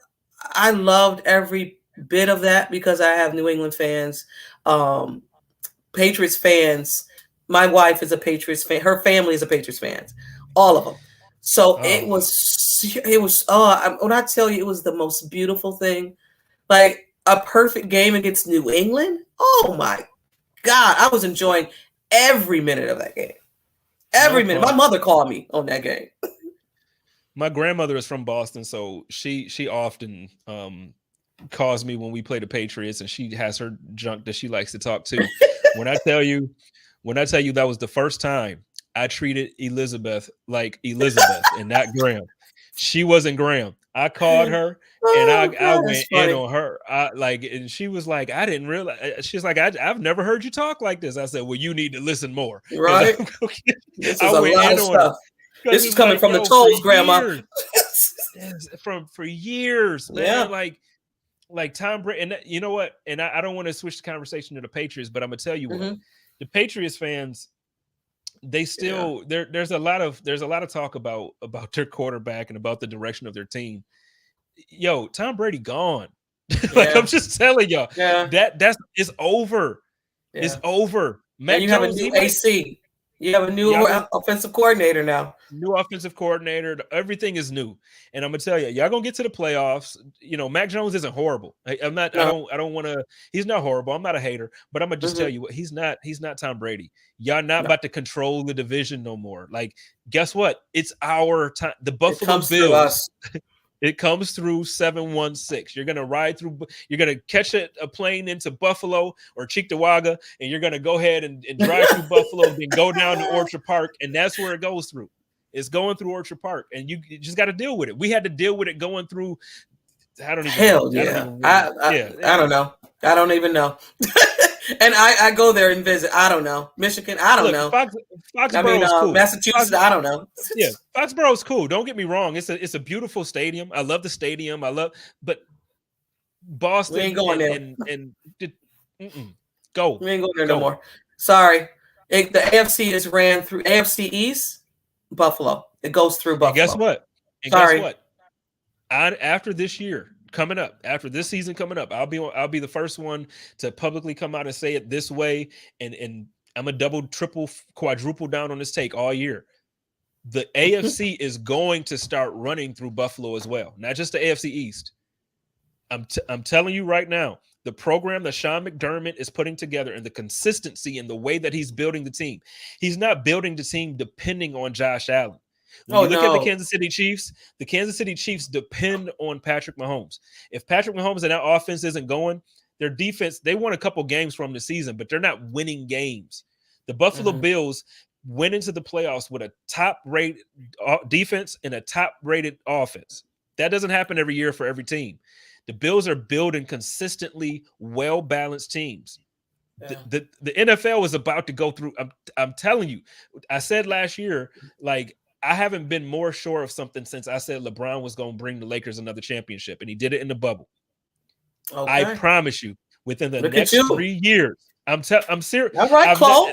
I loved every bit of that because I have New England fans, Patriots fans. My wife is a Patriots fan. Her family is a Patriots fan. All of them. So it was, when I tell you, it was the most beautiful thing. Like a perfect game against New England. Oh my God, I was enjoying every minute of that game. Every minute. My mother called me on that game. My grandmother is from Boston, so she often calls me when we play the Patriots, and she has her junk that she likes to talk to. When I tell you that was the first time I treated Elizabeth like Elizabeth and not Graham. She wasn't Graham. I called her and I went in on her. And she was like, I didn't realize. She's like, I've never heard you talk like this. I said, well, you need to listen more. Right. This is a lot of stuff. This is coming from the toes, Grandma. For years, man. Like Tom Brady. And you know what? And I don't want to switch the conversation to the Patriots, but I'm gonna tell you what, the Patriots fans, they still there's a lot of talk about their quarterback and about the direction of their team. Yo, Tom Brady gone. I'm just telling y'all, it's over. Yeah. It's over. Mac Jones, have a new AC. You have a new offensive coordinator now. New offensive coordinator. Everything is new. And I'm gonna tell you, y'all gonna get to the playoffs. Mac Jones isn't horrible. I'm not. No. I don't want to. He's not horrible. I'm not a hater. But I'm gonna just tell you what. He's not Tom Brady. Y'all not about to control the division no more. Like, guess what? It's our time. The Buffalo Bills. It comes through 716. You're gonna ride through. You're gonna catch a plane into Buffalo or Cheektowaga, and you're gonna go ahead and drive through Buffalo, then go down to Orchard Park, and that's where it goes through. It's going through Orchard Park, and you just got to deal with it. We had to deal with it going through. I don't even. Hell yeah. I don't know. I don't even know. And I go there and visit. I don't know. Michigan, I don't know. Foxborough's cool. Massachusetts, I don't know. Yeah, Foxborough's cool. Don't get me wrong. It's a beautiful stadium. I love the stadium. But Boston, we ain't going there. Go. We ain't going there no more. Sorry. The AFC is ran through AFC East, Buffalo. It goes through Buffalo. And guess what? After this year coming up, after this season coming up, I'll be the first one to publicly come out and say it this way, and I'm a double, triple, quadruple down on this take all year. The AFC is going to start running through Buffalo as well, not just the AFC East. I'm telling you right now, the program that Sean McDermott is putting together and the consistency in the way that he's building the team. He's not building the team depending on Josh Allen. When you look at the Kansas City Chiefs depend on Patrick Mahomes. If Patrick Mahomes and that offense isn't going, their defense, they won a couple games from the season, but they're not winning games. The Buffalo Bills went into the playoffs with a top-rated defense and a top-rated offense. That doesn't happen every year for every team. The Bills are building consistently well-balanced teams. Yeah. The NFL is about to go through. I'm telling you, I said last year, like, I haven't been more sure of something since I said LeBron was going to bring the Lakers another championship, and he did it in the bubble. Okay. I promise you, within the next 3 years, I'm serious. All right, Chloe.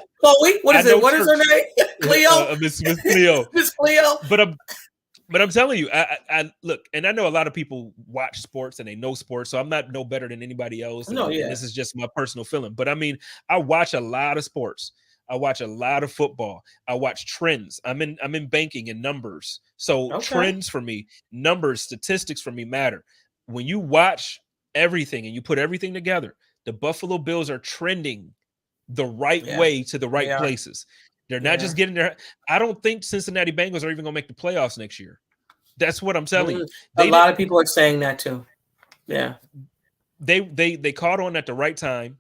What is it? What is her name? Cleo. Miss Cleo. Miss Cleo. But I'm telling you, I look, and I know a lot of people watch sports and they know sports, so I'm not no better than anybody else. And this is just my personal feeling. But I mean, I watch a lot of sports. I watch a lot of football. I watch trends. I'm in banking and numbers. So trends for me, numbers, statistics for me matter. When you watch everything and you put everything together, the Buffalo Bills are trending the right way to the right places. They're not just getting there. I don't think Cincinnati Bengals are even going to make the playoffs next year. That's what I'm telling you. A lot of people are saying that too. Yeah. They caught on at the right time.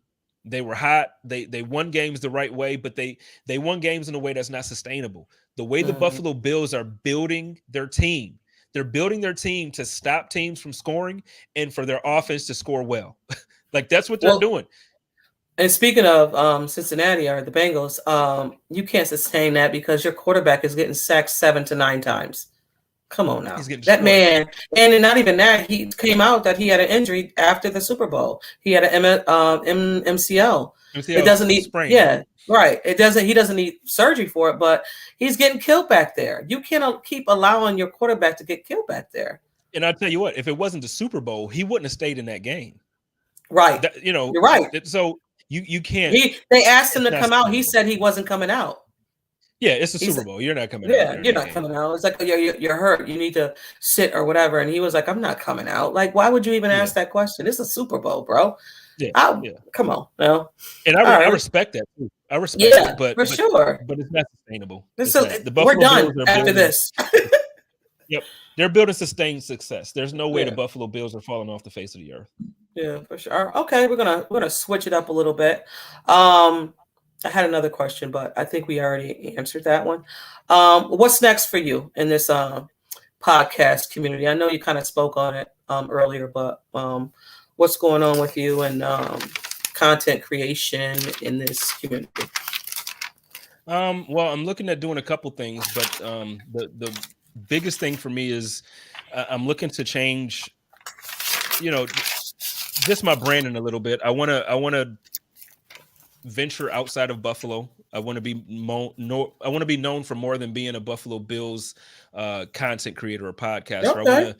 They were hot. They won games the right way, but they won games in a way that's not sustainable. The way the Buffalo Bills are building their team, they're building their team to stop teams from scoring and for their offense to score well. Like, that's what they're doing. And speaking of Cincinnati or the Bengals, you can't sustain that because your quarterback is getting sacked 7 to 9 times. Come on now. That man, and not even that, he came out that he had an injury after the Super Bowl. He had an MCL. It doesn't need sprain. Yeah, right. He doesn't need surgery for it, but he's getting killed back there. You cannot keep allowing your quarterback to get killed back there. And I'll tell you what, if it wasn't the Super Bowl, he wouldn't have stayed in that game. Right. You're right. So you can't. They asked him to come out. He said he wasn't coming out. Yeah, it's the Super Bowl. You're not coming out. Yeah, you're not coming out. It's like, you're hurt. You need to sit or whatever. And he was like, I'm not coming out. Like, why would you even ask that question? It's a Super Bowl, bro. Yeah. Come on. No. And I respect that too. I respect it, but sure. But it's not sustainable. We're done after this. Yep. They're building sustained success. There's no way the Buffalo Bills are falling off the face of the earth. Yeah, for sure. Okay, we're gonna switch it up a little bit. I had another question, but I think we already answered that one. What's next for you in this podcast community? I know you kind of spoke on it earlier, but what's going on with you and content creation in this community? Well, I'm looking at doing a couple things, but the biggest thing for me is I'm looking to change, just my branding a little bit. I want to venture outside of Buffalo. I want to be known for more than being a Buffalo Bills content creator or podcaster. Okay.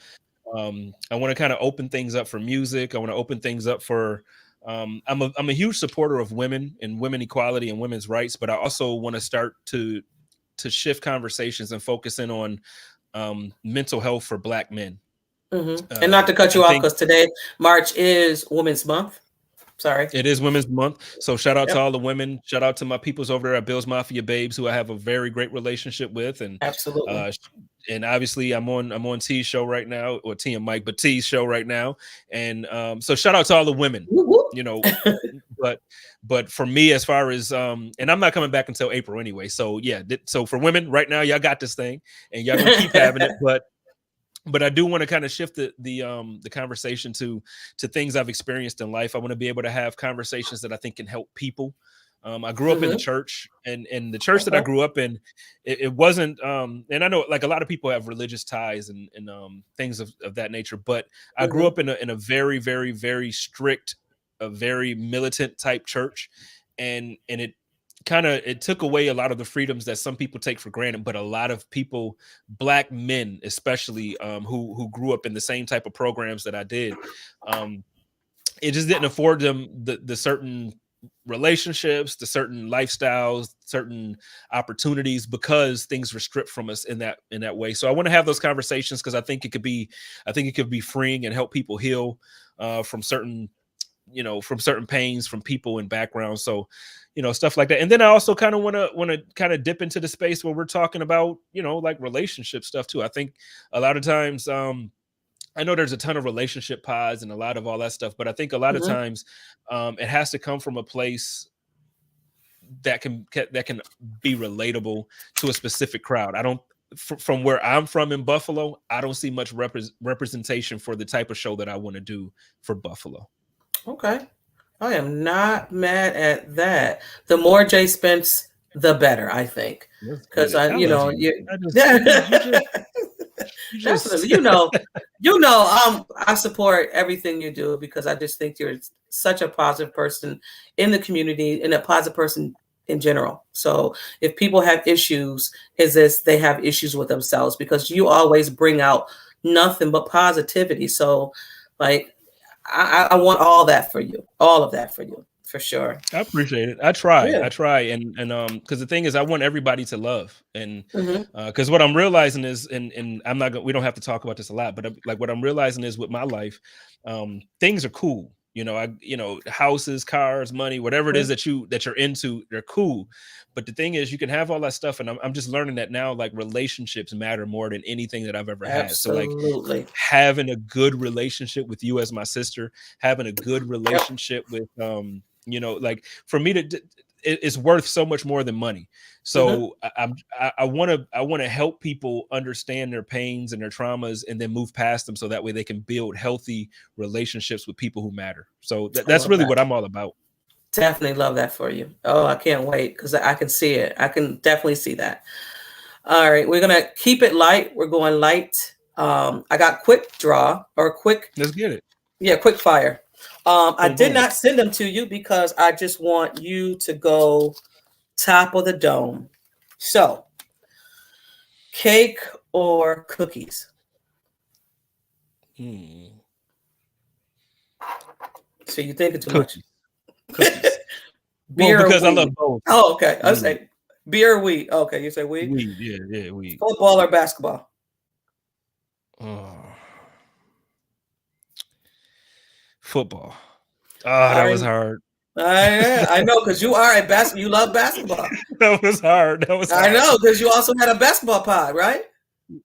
I want to kind of open things up for music. I want to open things up for I'm a huge supporter of women and women equality and women's rights, but I also want to start to shift conversations and focus in on mental health for Black men. And not to cut you off, because today March is Women's Month. Sorry. It is Women's Month, so shout out to Yep. all the women. Shout out to my peoples over there at Bills Mafia Babes, who I have a very great relationship with, and Absolutely. uh, and obviously I'm on T's show right now, or T and Mike, but T's show right now, and so shout out to all the women. Whoop, whoop. You know, but for me, as far as and I'm not coming back until April anyway. So yeah, so for women right now, y'all got this thing, and y'all gonna keep having it, but I do want to kind of shift the conversation to things I've experienced in life. I want to be able to have conversations that I think can help people. I grew up in the church, and the church that I grew up in, it wasn't. And I know, like, a lot of people have religious ties and things of that nature, but I grew up in a very, very, very strict, a very militant type church, and it took away a lot of the freedoms that some people take for granted. But a lot of people, Black men especially, who grew up in the same type of programs that I did, it just didn't afford them the certain relationships, the certain lifestyles, certain opportunities, because things were stripped from us in that way. So I want to have those conversations, because I think it could be freeing and help people heal from certain pains, from people and backgrounds. So, stuff like that. And then I also kind of want to kind of dip into the space where we're talking about, like relationship stuff too. I think a lot of times, I know there's a ton of relationship pods and a lot of all that stuff, but I think a lot of times it has to come from a place that can be relatable to a specific crowd. I don't, from where I'm from in Buffalo, I don't see much representation for the type of show that I want to do for Buffalo. Okay. I am not mad at that. The more Jspense, the better, I think. Because I support everything you do, because I just think you're such a positive person in the community and a positive person in general. So if people have issues, they have issues with themselves, because you always bring out nothing but positivity. So, like, I want all of that for you, for sure. I appreciate it. I try, and because the thing is, I want everybody to love, and because what I'm realizing is, and I'm not we don't have to talk about this a lot, but like what I'm realizing is, with my life, things are cool. Houses, cars, money, whatever it is that you're into, they're cool. But the thing is, you can have all that stuff, and I'm just learning that now, like, relationships matter more than anything that I've ever had. So, like, having a good relationship with you as my sister, having a good relationship with like, for me it's worth so much more than money. So I want to help people understand their pains and their traumas, and then move past them, so that way they can build healthy relationships with people who matter. So that's really what I'm all about. Definitely love that for you. Oh, I can't wait, because I can see it. I can definitely see that. All right, we're gonna keep it light. We're going light. I got quick draw, or quick. Let's get it. Yeah, quick fire. I did not send them to you, because I just want you to go top of the dome. So, cake or cookies? So you thinking too much? Cookies. Beer, because or weed? I love both. Oh, okay. I say beer or weed. Okay, you say weed. Weed, yeah, weed. Football or basketball? Football. Oh, that was hard. I know, because you are you love basketball. That was hard. I know, because you also had a basketball pod, right?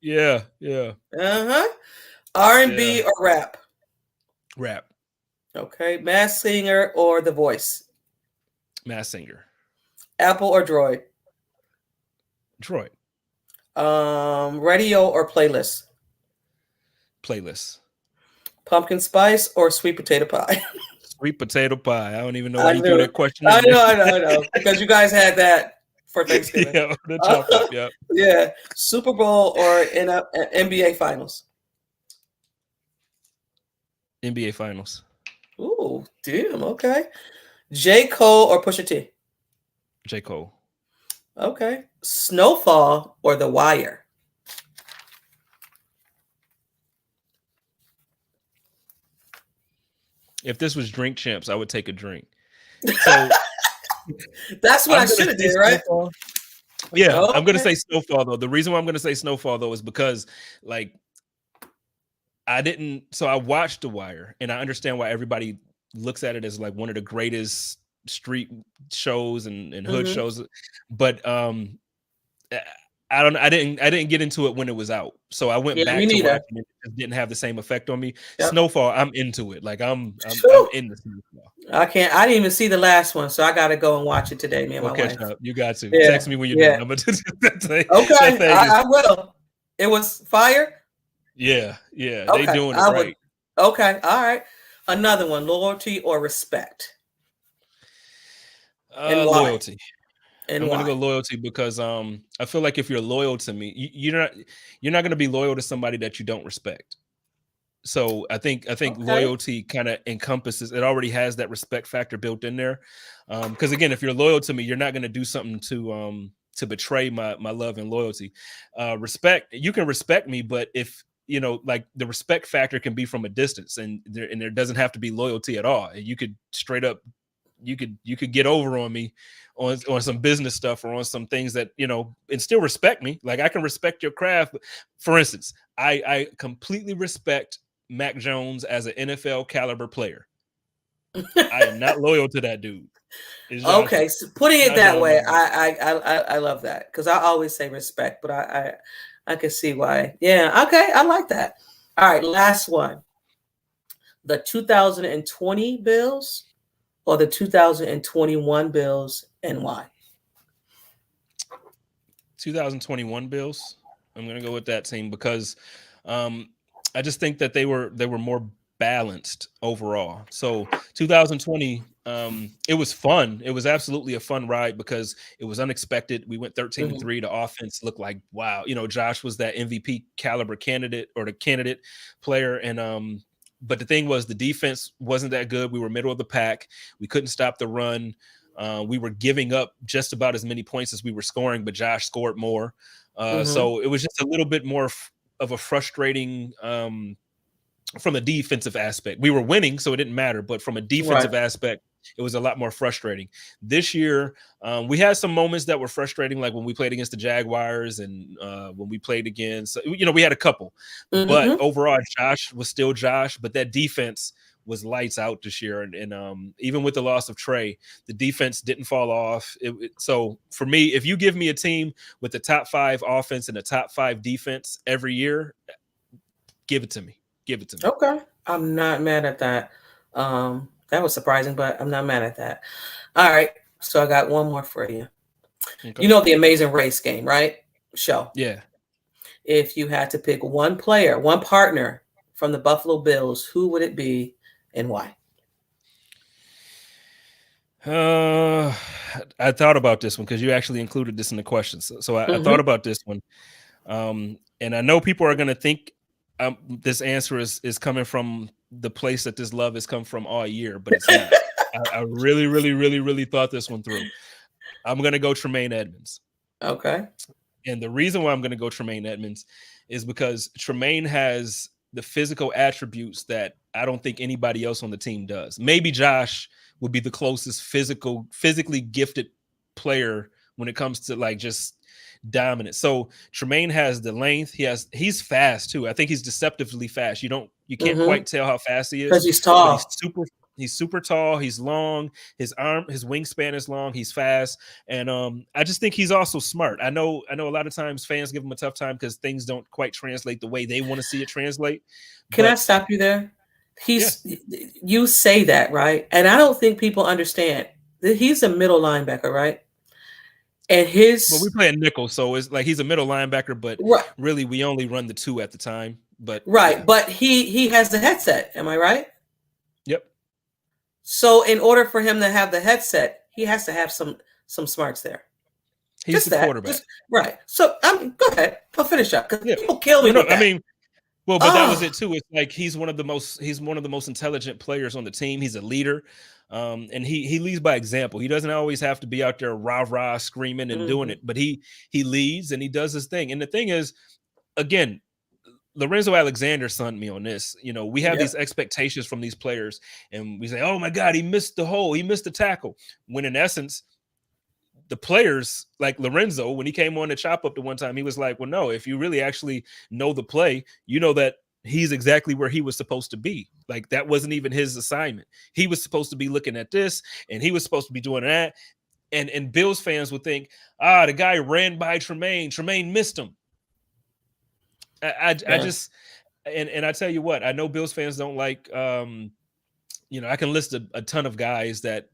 Yeah. R&B or rap? Rap. Okay. Masked Singer or The Voice? Masked Singer. Apple or Droid? Droid. Radio or playlist? Playlist. Pumpkin spice or sweet potato pie? Sweet potato pie. I don't even know why you threw that question. I know. Because you guys had that for Thanksgiving. Yeah, the chocolate, yeah. Yeah. Super Bowl or NBA Finals? NBA Finals. Ooh, damn. Okay. J. Cole or Pusha T? J. Cole. Okay. Snowfall or The Wire? If this was Drink Champs, I would take a drink. So that's what I should have did, right? Snowfall. Yeah, okay. I'm going to say Snowfall, though. The reason why I'm going to say Snowfall, though, is because, like, I watched The Wire, and I understand why everybody looks at it as like one of the greatest street shows and hood Mm-hmm. shows, but I didn't get into it when it was out, so I went Yeah, me back to neither. watching it. It didn't have the same effect on me. Yep. Snowfall, I'm into it. Like I'm Phew. in the Snowfall. I can't. I didn't even see the last one, so I got to go and watch it today. Me and Go my catch wife. up. You got to Yeah. text me when you're Yeah. done. I'm gonna that Okay. thing is I will. It was fire. yeah. They Okay. doing it I right. would. Okay. All right. Another one: loyalty or respect, and why? Loyalty. And I'm gonna go why? loyalty because I feel like if you're loyal to me, you're not gonna be loyal to somebody that you don't respect. So I think Okay. loyalty kind of encompasses, it already has that respect factor built in there. Because again, if you're loyal to me, you're not going to do something to betray my love and loyalty. Respect, you can respect me, but if like the respect factor can be from a distance, and there doesn't have to be loyalty at all. And you could straight up, you could get over on me on some business stuff or on some things that and still respect me. Like I can respect your craft. For instance, I completely respect Mac Jones as an NFL caliber player. I am not loyal to that dude. It's Okay, so putting it Josh that Allen, way, my guy. I love that because I always say respect, but I can see why. Yeah, okay, I like that. All right, last one: the 2020 Bills or the 2021 Bills, and why? 2021 Bills. I'm gonna go with that team because I just think that they were more balanced overall. So 2020, it was fun. It was absolutely a fun ride because it was unexpected. We went 13-3. Mhm. The offense looked like wow. Josh was that MVP caliber candidate or the candidate player, and but the thing was the defense wasn't that good. We were middle of the pack. We couldn't stop the run. We were giving up just about as many points as we were scoring, but Josh scored more. Mhm. So it was just a little bit more of a frustrating from a defensive aspect. We were winning, so it didn't matter. But from a Right. defensive aspect, it was a lot more frustrating. This year, we had some moments that were frustrating, like when we played against the Jaguars and when we played against, we had a couple. But Mhm. overall, Josh was still Josh, but that defense was lights out this year. And even with the loss of Trey, the defense didn't fall off. So for me, if you give me a team with the top 5 offense and the top 5 defense every year, give it to me. Give it to me. Okay, I'm not mad at that. That was surprising, but I'm not mad at that. All right, so I got one more for you. You Okay. know the Amazing Race game, right? Show. Yeah. If you had to pick one player, one partner from the Buffalo Bills, who would it be and why? I thought about this one because you actually included this in the questions. So I thought Hmm. about this one. And I know people are going to think this answer is coming from the place that this love has come from all year, but it's not. I really, really, really, really thought this one through. I'm going to go Tremaine Edmonds. Okay. And the reason why I'm going to go Tremaine Edmonds is because Tremaine has the physical attributes that I don't think anybody else on the team does. Maybe Josh would be the closest physically gifted player when it comes to like just dominant. So Tremaine has the length. He's fast too. I think he's deceptively fast. You can't Hmm. quite tell how fast he is, Because he's but he's tall. super tall. He's long. His wingspan is long. He's fast. And I just think he's also smart. I know a lot of times fans give him a tough time because things don't quite translate the way they want to see it translate. Can I But stop you there? yeah. You say that, right? And I don't think people understand that he's a middle linebacker, right? And Well, we his play a nickel, so it's like he's a middle linebacker, but right, really we only run the 2 at the time. But right, yeah. but he has the headset. Am I right? Yep. So in order for him to have the headset, he has to have some smarts there. He's Just the that, quarterback. just right. So go ahead. I'll finish up because Yeah. people kill me No, with I that. mean, well, but that was Oh, it too. It's like he's one of the most intelligent players on the team. He's a leader. And he leads by example. He doesn't always have to be out there rah-rah screaming and doing mhm. it, but he leads and he does his thing. And the thing is, again, Lorenzo Alexander sunned me on this. We have Yep. these expectations from these players, and we say, "Oh my God, he missed the hole, he missed the tackle." When in essence, the players like Lorenzo, when he came on to chop up the one time, he was like, "Well, no, if you really actually know the play, you know that he's exactly where he was supposed to be. Like, that wasn't even his assignment. He was supposed to be looking at this, and he was supposed to be doing that. And Bills fans would think, the guy ran by Tremaine. Tremaine missed him. I just, and I tell you what, I know Bills fans don't like, I can list a ton of guys that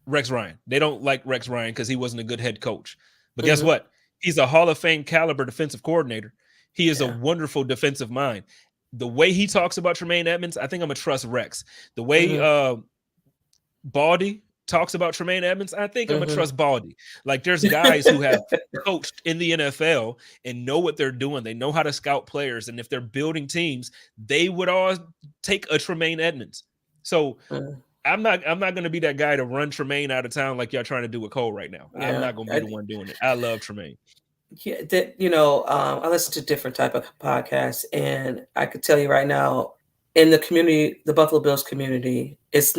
Rex Ryan. They don't like Rex Ryan because he wasn't a good head coach. But guess what? He's a Hall of Fame caliber defensive coordinator. He is a wonderful defensive mind. The way he talks about Tremaine Edmonds, I think I'm going to trust Rex. The way Baldy talks about Tremaine Edmonds, I think I'm going to trust Baldy. Like, there's guys who have coached in the NFL and know what they're doing. They know how to scout players. And if they're building teams, they would all take a Tremaine Edmonds. So I'm not going to be that guy to run Tremaine out of town like y'all trying to do with Cole right now. I'm not going to be the one doing it. I love Tremaine. Yeah, I listen to different type of podcasts, and I could tell you right now, in the community, the Buffalo Bills community, it's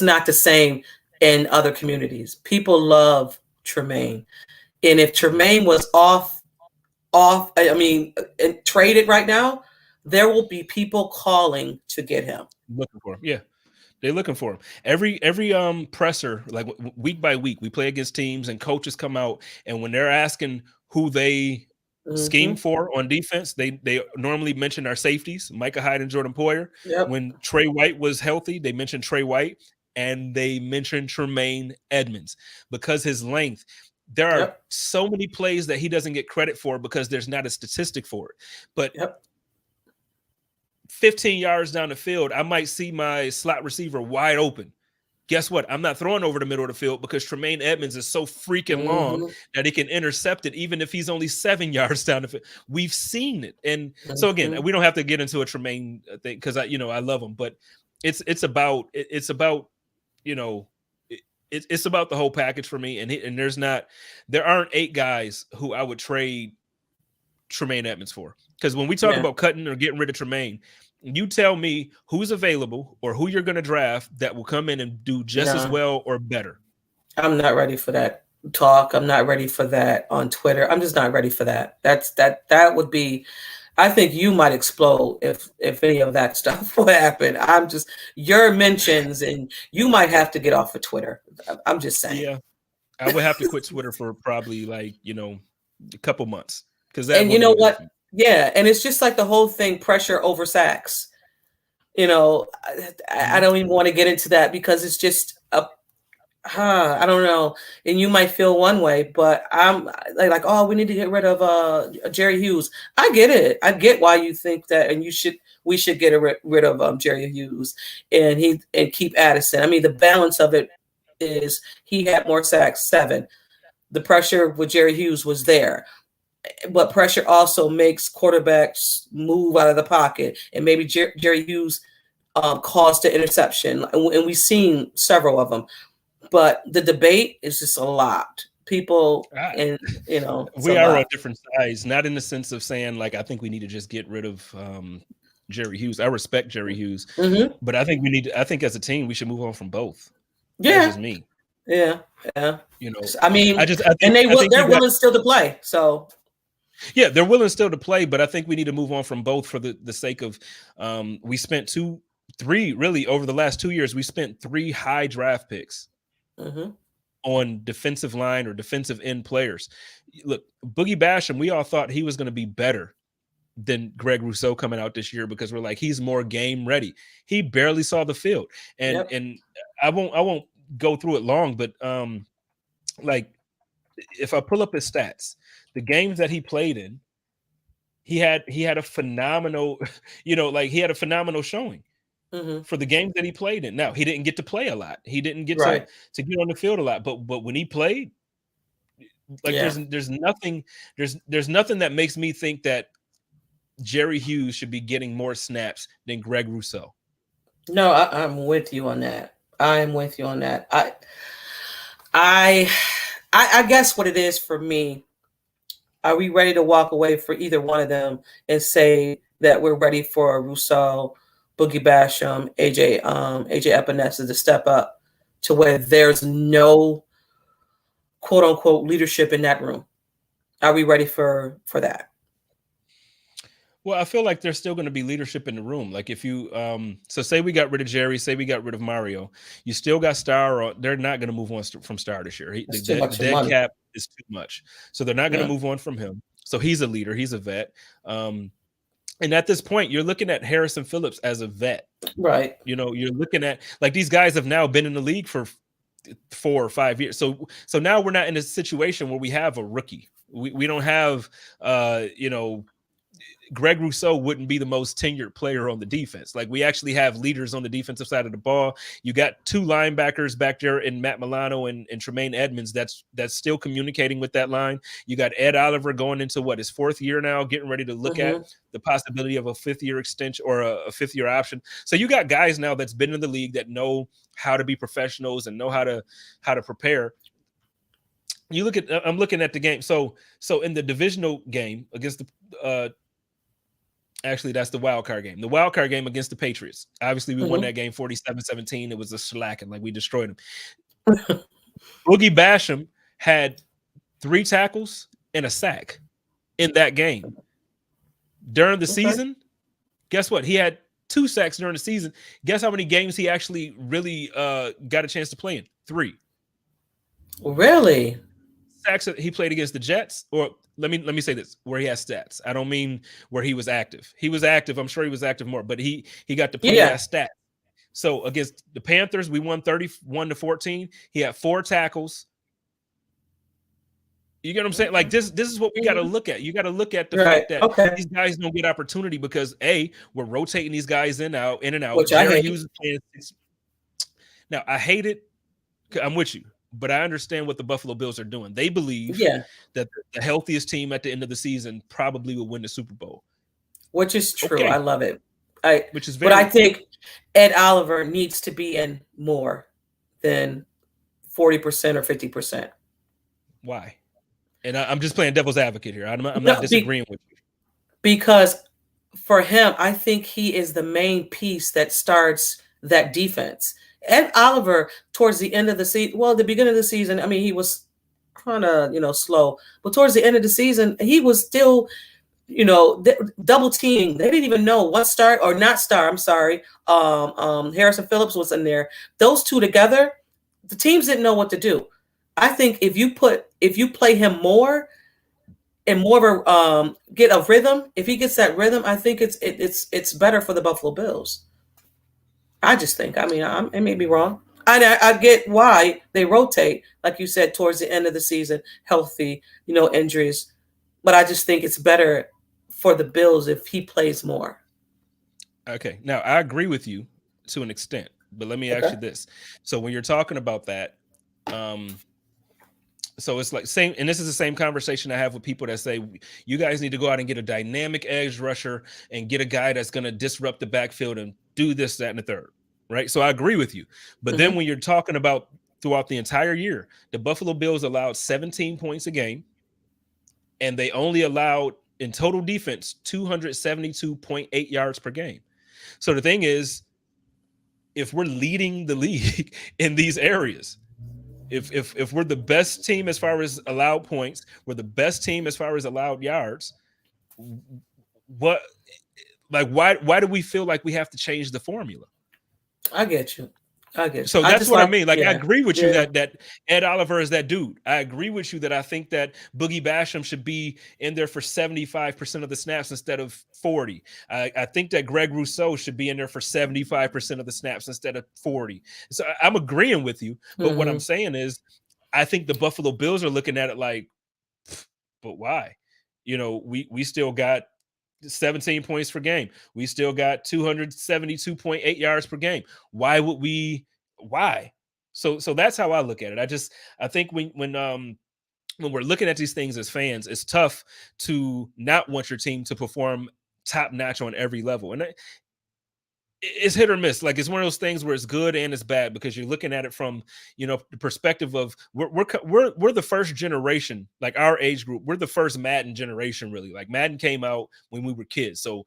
not the same in other communities. People love Tremaine, and if Tremaine was and traded right now, there will be people calling to get him, looking for him. Yeah. They're looking for him. Every presser, like week by week, we play against teams and coaches come out, and when they're asking who they scheme for on defense, they normally mention our safeties, Micah Hyde and Jordan Poyer. Yep. When Trey White was healthy, they mentioned Trey White, and they mentioned Tremaine Edmonds because his length. There are so many plays that he doesn't get credit for because there's not a statistic for it. But 15 yards down the field, I might see my slot receiver wide open. Guess what? I'm not throwing over the middle of the field because Tremaine Edmonds is so freaking long that he can intercept it, even if he's only 7 yards down the field. We've seen it. And so again, we don't have to get into a Tremaine thing because I love him, but it's about the whole package for me. And there aren't 8 guys who I would trade Tremaine Edmonds for. Because when we talk about cutting or getting rid of Tremaine, you tell me who's available or who you're going to draft that will come in and do just as well or better. I'm not ready for that talk. I'm not ready for that on Twitter. I'm just not ready for that. That would be, I think you might explode if any of that stuff would happen. Your mentions, and you might have to get off of Twitter. I'm just saying. Yeah, I would have to quit Twitter for probably a couple months. And you know what? Different. Yeah, and it's just like the whole thing, pressure over sacks. I don't even want to get into that because it's just I don't know. And you might feel one way, but I'm like, oh, we need to get rid of Jerry Hughes. I get it. I get why you think that, and we should get rid of Jerry Hughes and keep Addison. I mean, the balance of it is he had more sacks, 7. The pressure with Jerry Hughes was there. But pressure also makes quarterbacks move out of the pocket, and maybe Jerry Hughes caused the interception, and we've seen several of them. But the debate is just a lot. People, and we are on different sides, not in the sense of saying like I think we need to just get rid of Jerry Hughes. I respect Jerry Hughes, but I think I think as a team we should move on from both. Yeah, that's just me. Yeah. I mean, they're willing still to play, so. Yeah, they're willing still to play, but I think we need to move on from both for the sake of we spent 3 really over the last 2 years. We spent 3 high draft picks on defensive line or defensive end players. Look, Boogie Basham, we all thought he was going to be better than Greg Rousseau coming out this year because we're like, he's more game ready. He barely saw the field. And and I won't go through it long, but like if I pull up his stats, the games that he played in, he had a phenomenal, he had a phenomenal showing for the games that he played in. Now, he didn't get to play a lot. He didn't get to get on the field a lot, but when he played, there's nothing that makes me think that Jerry Hughes should be getting more snaps than Greg Rousseau. No, I'm with you on that. I'm with you on that. I guess what it is for me, are we ready to walk away for either one of them and say that we're ready for Rousseau, Boogie Basham, AJ Epinesa to step up to where there's no quote unquote leadership in that room? Are we ready for that? Well, I feel like there's still going to be leadership in the room. Like if you, so say we got rid of Jerry, say we got rid of Mario, you still got Star. They're not going to move on from Star this year. It's too The much dead money. cap is too much, so they're not going to Yeah. move on from him. So he's a leader. He's a vet. And at this point, you're looking at Harrison Phillips as a vet. Right. You know, you're looking at like these guys have now been in the league for 4 or 5 years. So now we're not in a situation where we have a rookie. We don't have you know, Greg Rousseau wouldn't be the most tenured player on the defense. Like we actually have leaders on the defensive side of the ball. You got 2 linebackers back there in Matt Milano and Tremaine Edmonds that's still communicating with that line. You got Ed Oliver going into his 4th year now, getting ready to look at the possibility of a 5th year extension or a 5th year option. So you got guys now that's been in the league that know how to be professionals and know how to prepare. You look at, I'm looking at the game. So in the divisional game against the actually, that's the wild card game. The wild card game against the Patriots. Obviously, we won that game 47-17. It was a slack, and like we destroyed them. Boogie Basham had 3 tackles and a sack in that game. During the season, guess what? He had 2 sacks during the season. Guess how many games he actually really got a chance to play in? 3. Really? Sacks he played against the Jets, or let me say this, where he has stats. I don't mean where he was active. He was active. I'm sure he was active more, but he got to play that stat. So against the Panthers, we won 31-14. He had 4 tackles. You get what I'm saying? Like this is what we got to look at. You got to look at the fact that these guys don't get opportunity because we're rotating these guys in and out. Which I hate. Hughes is playing 6. Now I hate it. I'm with you. But I understand what the Buffalo Bills are doing. They believe that the healthiest team at the end of the season probably will win the Super Bowl. Which is true. Okay. I love it. But I think Ed Oliver needs to be in more than 40% or 50%. Why? And I'm just playing devil's advocate here. I'm not disagreeing with you. Because for him, I think he is the main piece that starts that defense. Ed Oliver, towards the end of the season, the beginning of the season, I mean, he was kind of, slow. But towards the end of the season, he was still, double teaming. They didn't even know what star or not star. I'm sorry. Harrison Phillips was in there. Those 2 together, the teams didn't know what to do. I think if you play him more and more of a get a rhythm, if he gets that rhythm, I think it's better for the Buffalo Bills. I just think, I may be wrong. I get why they rotate, like you said, towards the end of the season, healthy, injuries. But I just think it's better for the Bills if he plays more. Okay. Now, I agree with you to an extent, but let me ask you this. So when you're talking about that, so it's like same, and this is the same conversation I have with people that say, you guys need to go out and get a dynamic edge rusher and get a guy that's going to disrupt the backfield and do this, that, and the third, right? So I agree with you. But then when you're talking about throughout the entire year, the Buffalo Bills allowed 17 points a game, and they only allowed in total defense 272.8 yards per game. So the thing is, if we're leading the league in these areas, if we're the best team as far as allowed points, we're the best team as far as allowed yards, why do we feel like we have to change the formula? I get you. So that's what I mean. Like, I agree with you that Ed Oliver is that dude. I agree with you that I think that Boogie Basham should be in there for 75% of the snaps instead of 40. I think that Greg Rousseau should be in there for 75% of the snaps instead of 40. So I'm agreeing with you. But what I'm saying is, I think the Buffalo Bills are looking at it like, but why? We still got 17 points per game. We still got 272.8 yards per game. Why? So that's how I look at it. I think when we're looking at these things as fans, it's tough to not want your team to perform top notch on every level. And it's hit or miss. Like, it's one of those things where it's good and it's bad because you're looking at it from, the perspective of we're the first generation, like our age group. We're the first Madden generation, really. Like, Madden came out when we were kids. So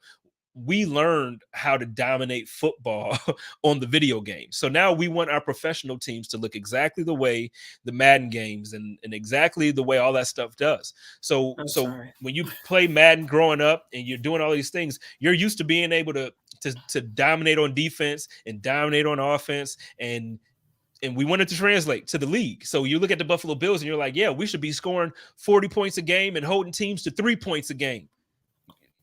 we learned how to dominate football on the video game. So now we want our professional teams to look exactly the way the Madden games and exactly the way all that stuff does. So when you play Madden growing up and you're doing all these things, you're used to being able to dominate on defense and dominate on offense, and we wanted to translate to the league. So you look at the Buffalo Bills and you're like, yeah, we should be scoring 40 points a game and holding teams to 3 points a game.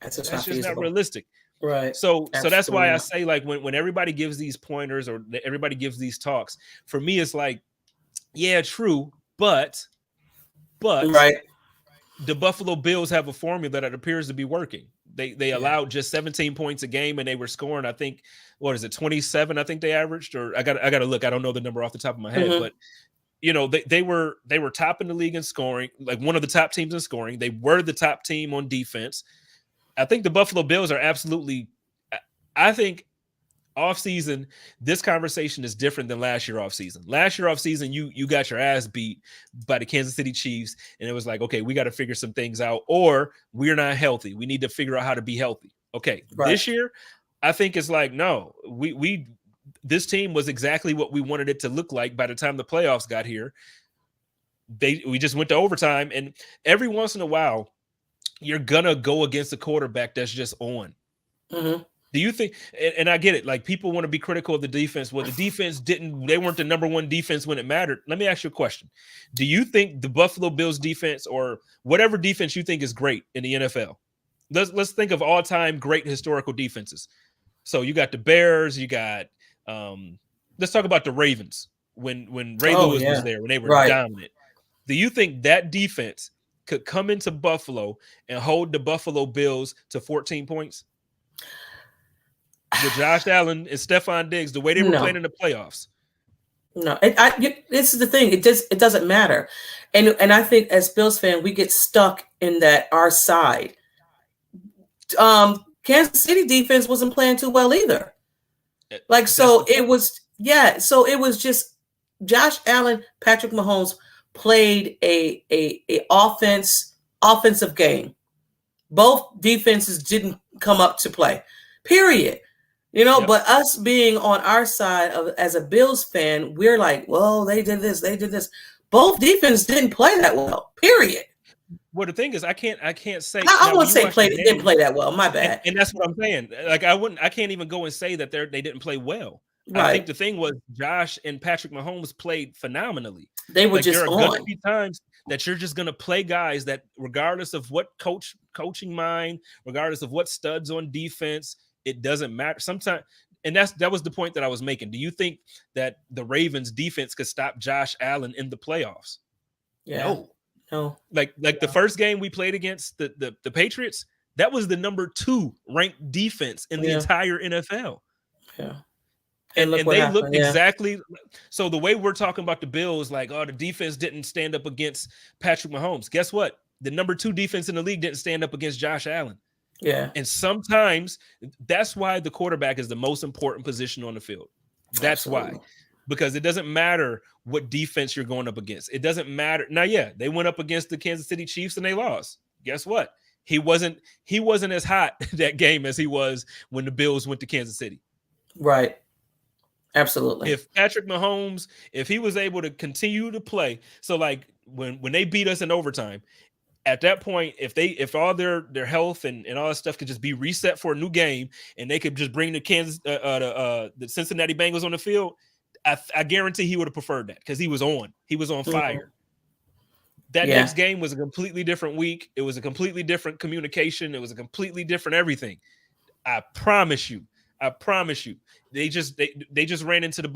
That's just not realistic. Right. So that's why I say, like, when everybody gives these pointers or everybody gives these talks, for me, it's like, yeah, true. But right. The Buffalo Bills have a formula that appears to be working. They allowed just 17 points a game, and they were scoring, I think, 27? I think they averaged, or I got to look. I don't know the number off the top of my head, but they were top in the league in scoring, like one of the top teams in scoring. They were the top team on defense. I think the Buffalo Bills are absolutely. I think offseason, this conversation is different than last year offseason. Last year offseason, you got your ass beat by the Kansas City Chiefs, and it was like, okay, we got to figure some things out, or we're not healthy. We need to figure out how to be healthy. Okay, right. This year, I think it's like, no, we this team was exactly what we wanted it to look like by the time the playoffs got here. We just went to overtime, and every once in a while, you're gonna go against a quarterback that's just on. Mm-hmm. Do you think, and I get it, like people want to be critical of the defense. Well, the defense they weren't the number one defense when it mattered. Let me ask you a question. Do you think the Buffalo Bills defense, or whatever defense you think is great in the NFL, let's think of all-time great historical defenses. So you got the Bears, you got, let's talk about the Ravens when Ray Lewis was there, when they were dominant. Do you think that defense could come into Buffalo and hold the Buffalo Bills to 14 points? With Josh Allen and Stephon Diggs, the way they were playing in the playoffs. No, this is the thing. It doesn't matter, and I think as Bills fan, we get stuck in that our side. Kansas City defense wasn't playing too well either. So it was just Josh Allen, Patrick Mahomes played a offensive game. Both defenses didn't come up to play. Period. But us being on our side as a Bills fan, we're like, well, they did this. Both defenses didn't play that well. Period. Well, the thing is, I can't say. I won't say they didn't play that well. My bad. And that's what I'm saying. Like I can't even go and say that they didn't play well. Right. I think the thing was Josh and Patrick Mahomes played phenomenally. They were just there are on. going to be times that you're just going to play guys that, regardless of what coaching mind, regardless of what studs on defense, it doesn't matter sometimes. And that was the point that I was making. Do you think that the Ravens defense could stop Josh Allen in the playoffs? Yeah. No. Like the first game we played against the Patriots, that was the number 2 ranked defense in the entire NFL. Yeah. And they looked exactly. So the way we're talking about the Bills, like, the defense didn't stand up against Patrick Mahomes. Guess what? The number 2 defense in the league didn't stand up against Josh Allen. Yeah. And sometimes that's why the quarterback is the most important position on the field. That's why. Because it doesn't matter what defense you're going up against. It doesn't matter. Now, they went up against the Kansas City Chiefs and they lost. Guess what? He wasn't as hot that game as he was when the Bills went to Kansas City. Right. Absolutely. If Patrick Mahomes, if he was able to continue to play, so like when they beat us in overtime, at that point, if all their health and all that stuff could just be reset for a new game, and they could just bring the Cincinnati Bengals on the field, I guarantee he would have preferred that, because he was on fire. That next game was a completely different week. It was a completely different communication. It was a completely different everything. I promise you. They just ran into the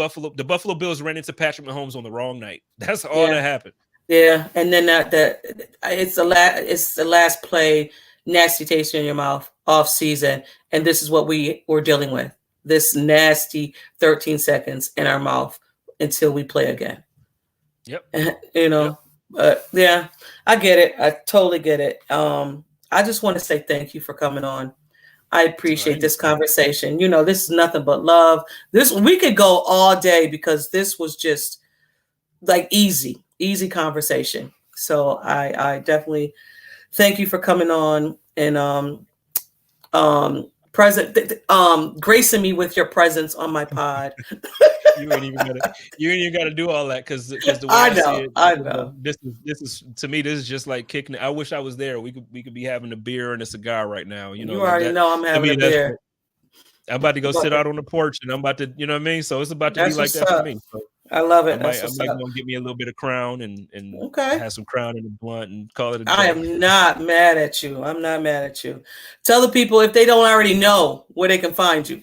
Buffalo Bills ran into Patrick Mahomes on the wrong night. That's all that happened. Yeah, and then it's the last play, nasty taste in your mouth off season, and this is what we were dealing with. This nasty 13 seconds in our mouth until we play again. Yep. But I get it. I totally get it. I just want to say thank you for coming on. I appreciate this conversation. This is nothing but love. We could go all day, because this was just like easy conversation. So I definitely thank you for coming on, and gracing me with your presence on my pod. You ain't even gotta do all that because the way I see it, I know. This is to me, this is just like kicking it. I wish I was there. We could be having a beer and a cigar right now. You know, You like already that, know I'm having a beer. I'm about to go sit out on the porch and I'm about to, you know what I mean? So it's about to be like that for me. So I love it. I might go get me a little bit of Crown and okay. have some Crown in the blunt and call it a day. I am not mad at you. I'm not mad at you. Tell the people if they don't already know where they can find you.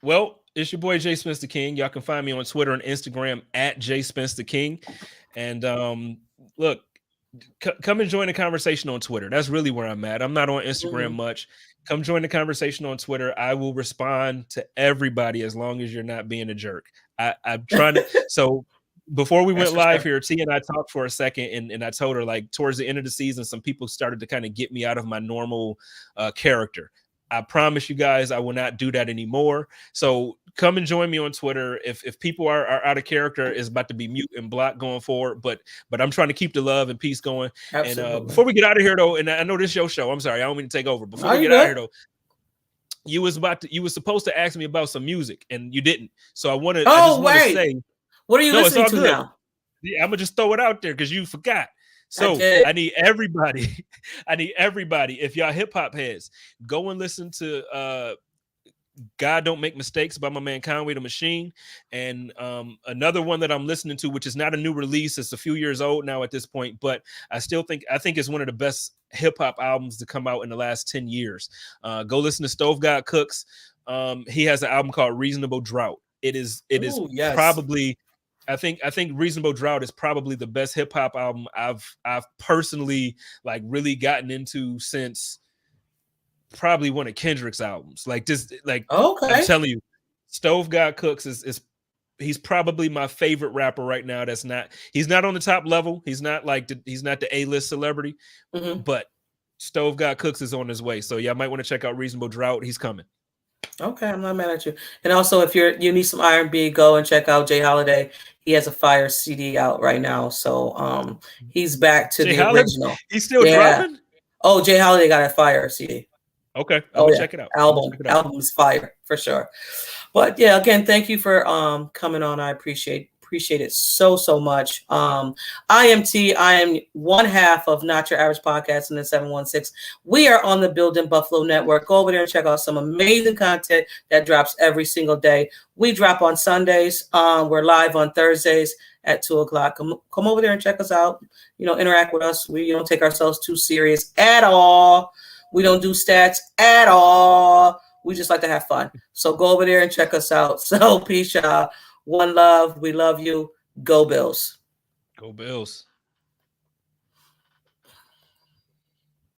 Well, it's your boy Jspense the King. Y'all can find me on Twitter and Instagram at Jspense the King. And look, come and join the conversation on Twitter. That's really where I'm at. I'm not on Instagram much. Come join the conversation on Twitter. I will respond to everybody as long as you're not being a jerk. I'm trying to. So before we went live here, T and I talked for a second, and I told her, like, towards the end of the season, some people started to kind of get me out of my normal character. I promise you guys I will not do that anymore. So come and join me on Twitter. If people are out of character, it's about to be mute and block going forward. But I'm trying to keep the love and peace going. Absolutely. And before we get out of here, though, and I know this is your show. I'm sorry, I don't mean to take over. Before we get out of here, though, you was supposed to ask me about some music, and you didn't. So I just want to say, what are you listening to now? Yeah, I'm gonna just throw it out there because you forgot. So I need everybody. If y'all hip hop heads, go and listen to God Don't Make Mistakes by my man Conway the Machine. And another one that I'm listening to, which is not a new release, it's a few years old now at this point, but I think it's one of the best hip hop albums to come out in the last 10 years. Go listen to Stove God Cooks. He has an album called Reasonable Drought. It is probably, I think Reasonable Drought is probably the best hip hop album I've personally like really gotten into since probably one of Kendrick's albums. Like this, like I'm telling you, Stove God Cooks is he's probably my favorite rapper right now. He's not on the top level. He's not the A-list celebrity, but Stove God Cooks is on his way. So yeah, I might want to check out Reasonable Drought. He's coming. Okay, I'm not mad at you. And also, if you need some R&B, go and check out Jay Holiday. He has a fire CD out right now, so he's back to the original. He's still dropping. Oh, Jay Holiday got a fire CD. Okay, I'm gonna check it out. Album's fire for sure. But yeah, again, thank you for coming on. I appreciate it so much. I am T. I am one half of Not Your Average Podcast in the 716. We are on the Building Buffalo Network. Go over there and check out some amazing content that drops every single day. We drop on Sundays. We're live on Thursdays at 2:00. Come over there and check us out. Interact with us. We don't take ourselves too serious at all. We don't do stats at all. We just like to have fun. So go over there and check us out. So peace, y'all. One love. We love you. Go Bills. Go Bills.